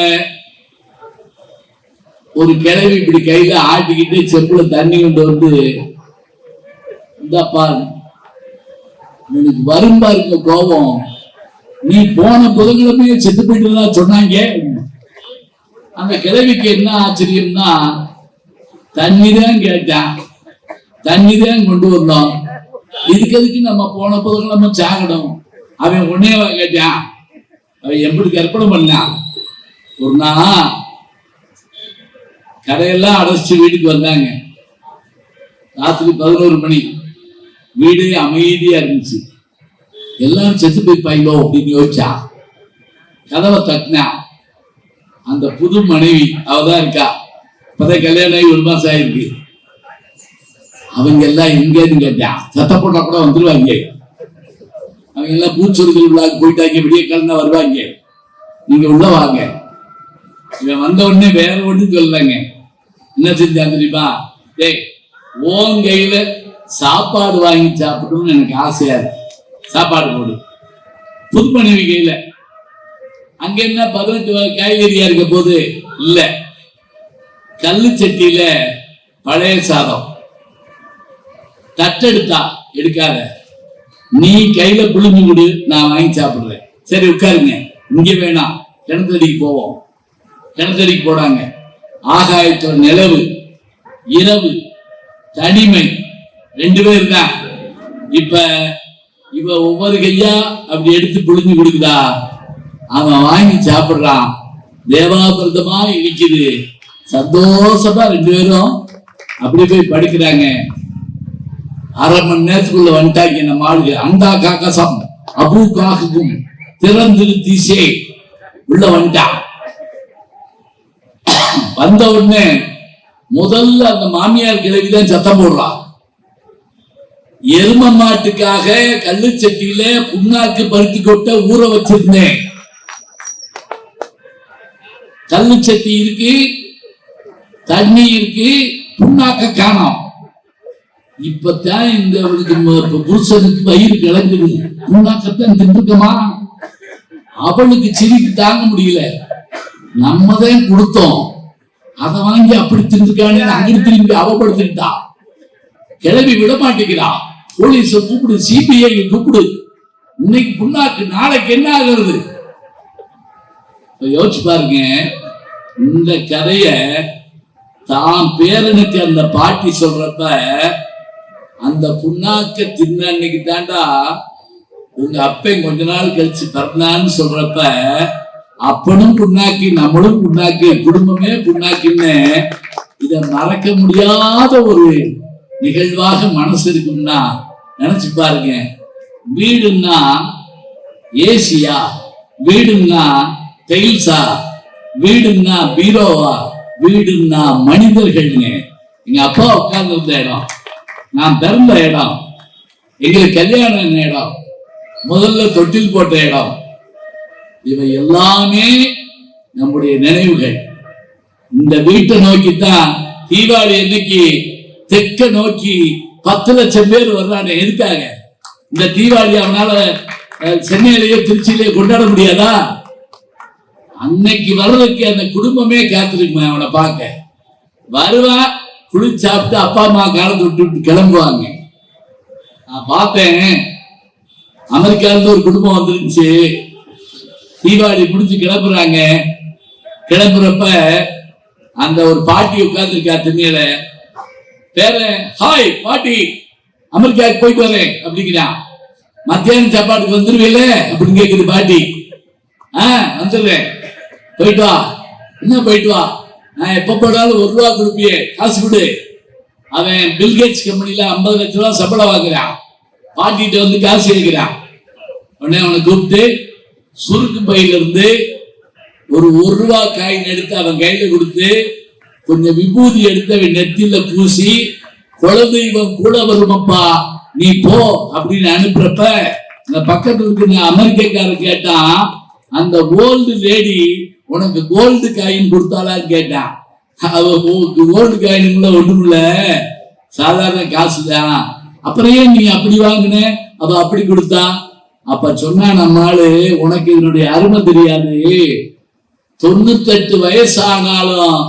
ஒரு கிழவி இப்படி கையில ஆட்டிக்கிட்டு செப்புல தண்ணி கொண்டு வந்து, இந்தப்பா எனக்கு வரும்பா இருக்க கோபம், நீ போன புதன்கிழமையே செத்து போயிட்டு சொன்னாங்க. அந்த கிழவிக்கு என்ன ஆச்சரியம்னா, தண்ணி தான் கேட்டான், தண்ணி தான் கொண்டு வந்தோம், இதுக்கு எதுக்கு நம்ம போன புதன்கிழமை சாகணும், அவன் உன்னையவா கேட்டான். அவன் எப்படி கற்பனை பண்ணான். ஒரு நாள் கடையெல்லாம் அடைச்சிட்டு வீட்டுக்கு வந்தாங்க. ராத்திரி 11 மணி, வீடு அமைதியா இருந்துச்சு. எல்லாரும் செத்து போய்ப்பாங்களோ அப்படின்னு யோசிச்சா. கதவை தட்டினா, அந்த புது மனைவி அவதான் இருக்கா. இப்பதான் கல்யாணம் ஆகி 1 மாசம் ஆயிருக்கு. அவங்க எல்லாம் எங்கன்னு கேட்டா, சத்த போட்டா கூட வந்துருவாங்க. அவங்க எல்லாம் பூச்சொருகள் விழாக்கு போயிட்டாங்க, விடிய காலம் வருவாங்க, நீங்க உள்ள வாங்க. இவன் வந்த உடனே வேற ஒன்றும் சொல்லலங்க. என்ன செஞ்சா தெரியுமா, டேய் உன் கையில சாப்பாடு வாங்கி சாப்பிடணும்னு எனக்கு ஆசையா இருக்கு, சாப்பாடு போடு. புது மனைவி கையில. அங்க என்ன 18 காய்கறியா இருக்க போது இல்ல, கல்லு சட்டியில பழைய சாதம். தட்டெடுத்தா, எடுக்காத, நீ கையில புளிஞ்சு கொடு, நான் வாங்கி சாப்பிடுறேன். சரி உட்காருங்க, இங்க வேணாம், கிணத்தடிக்கு போவோம். கிணத்தடிக்கு போடாங்க. ஆகாயத்துல நிலவு, இரவு, தனிமை, 2 பேர் தான். இப்ப இவ ஒவ்வொரு கையா அப்படி எடுத்து புளிஞ்சு கொடுக்குதா, அவன் வாங்கி சாப்பிடுறான். தேவாபிரதமா இனிக்குது, சந்தோஷமா 2 பேரும் அப்படி போய் படுக்கிறாங்க. 1/2 மணி நேரத்துக்குள்ள வந்துட்டாங்க நம்ம ஆளுங்க. அண்டா காக்கசம் அபு காக்கும் திறந்திரு தீசே உள்ள வந்துட்டா. வந்த உடனே முதல்ல அந்த மாமியார் கிழவிதான் சத்தம் போடுறான். எரும மாட்டுக்காக கல்லு சட்டியில புண்ணாக்கு பருத்தி கொட்ட ஊற வச்சிருந்தேன். கல்லு சட்டி இருக்கு, தண்ணி இருக்கு, புண்ணாக்க காணோம். இப்பதான் இந்த புருஷனுக்கு வயிறு கிளங்குது, புண்ணாக்கத்தான் தின்றுக்கமா. அவளுக்கு சிரிப்பு தாங்க முடியல. நம்ம தான் கொடுத்தோம், அதை வாங்கி அப்படி தின்றுக்கானே அங்கிட்டு திரும்பி அவப்படுத்திட்டா. கிளம்பி விட மாட்டேங்கிறா. போலீஸ கூப்பிடு, சிபிஐ கூப்பிடு, இன்னைக்கு புண்ணாக்கு, நாளைக்கு என்ன ஆகுறது? யோசிச்சு பாருங்க. இந்த கதைய தான் பேரனுக்கு அந்த பாட்டி சொல்றப்ப, அந்த புண்ணாக்க தின்ன அன்னைக்கு தாண்டா உங்க அப்பன் கொஞ்ச நாள் கழிச்சு பிறந்தான்னு சொல்றப்ப, அப்பனும் புண்ணாக்கி நம்மளும் புண்ணாக்கி குடும்பமே புண்ணாக்கின்னு இத மறக்க முடியாத ஒரு நிகழ்வாக மனசு இருக்கும்னா நினைச்சு பாருங்க. வீடுன்னா ஏசியா, வீடுன்னா டைல்ஸா, வீடுன்னா பீரோவா, வீடுன்னா மனிதர்கள்ங்க. எங்க அப்பா உட்கார்ந்து இருந்த இடம், நான் பிறந்த இடம், எங்களுக்கு கல்யாணம் இடம், முதல்ல தொட்டில் போட்ட இடம், இவை எல்லாமே நம்முடைய நினைவுகள். இந்த வீட்டை நோக்கித்தான் தீபாவளி அன்னைக்கு தெற்க நோக்கி 10 லட்சம் பேர் வர்றாங்க. எதுக்காக? இந்த தீபாவளி அவனால சென்னையிலேயே திருச்சியிலேயே கொண்டாட முடியாதா? அன்னைக்கு வர்றதுக்கு அந்த குடும்பமே காத்திருக்குமா அவனை பார்க்க. வருவான், குளிச்சு சாப்பிட்டு அப்பா அம்மா காலத்தை விட்டு கிளம்புவாங்க. நான் பார்த்தேன், அமெரிக்காவிலிருந்து ஒரு குடும்பம் வந்துருச்சு. தீபாவளி முடிஞ்சு கிளம்புறாங்க. கிளம்புறப்ப அந்த ஒரு பாட்டி உட்கார்ந்துருக்கா திண்ணையில. பேர, ஹாய் பாட்டி, அமெரிக்காவுக்கு போயிட்டு வரேன் அப்படிங்கிறான். மத்தியானம் சாப்பாட்டுக்கு வந்துருவீல அப்படின்னு கேக்குது பாட்டி. வந்துடுறேன், போயிட்டு வா. என்ன போயிட்டு வா? நான் எப்ப போனாலும் ₹1 கொடுப்பியே, காசு கொடு. அவன் பில்கேட்ஸ் கம்பெனில 50 லட்சம் ரூபாய் சம்பளம் வாங்குறான். பாட்டிட்டு வந்து காசு கேட்கிறான். உடனே அவனை கூப்பிட்டு சுருக்கு பையில இருந்து ஒரு ₹1 காயின் எடுத்து அவன் கையில கொடுத்து, கொஞ்சம் விபூதி எடுத்து அவன் நெத்தில பூசி, குலதெய்வம் கூட வருமப்பா நீ போ அப்படின்னு அனுப்புறப்ப, இந்த பக்கத்துல இருக்கு அமெரிக்காரன் கேட்டான், அந்த கோல்டு லேடி உனக்கு கோல்டு காயின் கொடுத்தாலான்னு கேட்டான். அவ கோல்டு காயினுக்குள்ள ஒண்ணுமில்ல, சாதாரண காசு தான். அப்புறம் ஏன் நீ அப்படி வாங்கின? அவ அப்படி கொடுத்தா. அப்ப சொன்னா நம்மாளு, உனக்கு இதனுடைய அருமை தெரியாது. 98 வயசானாலும்,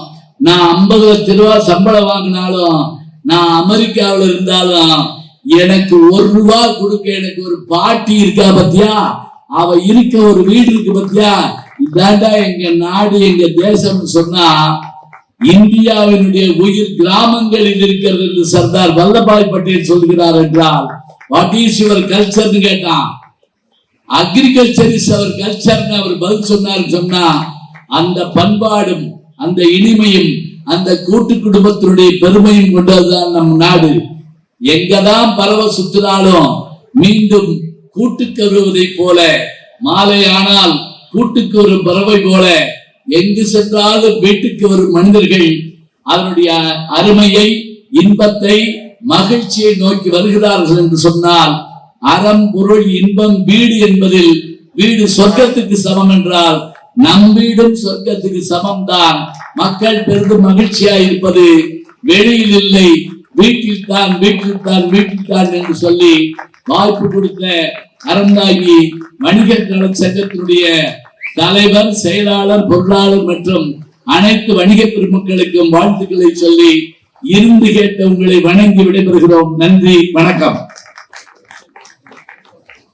நான் 50 லட்சம் ரூபாய் சம்பளம் வாங்கினாலும், நான் அமெரிக்காவில் இருந்தாலும், எனக்கு ₹1 கொடுக்க எனக்கு ஒரு பாட்டி இருக்கா பத்தியா? அவ இருக்க ஒரு வீடு இருக்கு பத்தியா? இதாண்டா எங்க நாடு, எங்க தேசம் சொன்னா, இந்தியாவினுடைய உயிர் கிராமங்களில் இருக்கிறது என்று சர்தார் வல்லபாய் பட்டேல் சொல்கிறார் என்றால், வாட் இஸ் யுவர் கல்ச்சர்னு கேட்டான். அக்ரிகல்ச்சர் இஸ் அவர் கல்ச்சர்னு அவர் பதில் சொன்னார். சொன்னா அந்த பண்பாடும் அந்த இனிமையும் அந்த கூட்டு குடும்பத்தினுடைய பெருமையும் கொண்டதுதான் நம் நாடு. எங்கதான் பறவ சுற்றினாலும் மீண்டும் கூட்டுக்கு வருவதை போல, மாலை ஆனால் கூட்டுக்கு வரும் பறவை போல, எங்கு சென்றாலும் வீட்டுக்கு வரும் மனிதர்கள் அதனுடைய அருமையை, இன்பத்தை, மகிழ்ச்சியை நோக்கி வருகிறார்கள் என்று சொன்னால், அறம் பொருள் இன்பம் வீடு என்பதில் வீடு சொர்க்கத்துக்கு சமம் என்றால், நம் வீடும் சொர்க்கத்துக்கு சமம் தான். மக்கள் பெரிதும் மகிழ்ச்சியா இருப்பது வெளியில் இல்லை, வீட்டில் தான், வீட்டில் தான், வீட்டில் தான் என்று சொல்லி வாய்ப்பு கொடுத்த அறந்தாங்கி வணிகர் நல சங்கத்தினுடைய தலைவர், செயலாளர், பொருளாளர் மற்றும் அனைத்து வணிக பெருமக்களுக்கும் வாழ்த்துக்களை சொல்லி இருந்து கேட்ட உங்களை வணங்கி விடைபெறுகிறோம். நன்றி, வணக்கம்.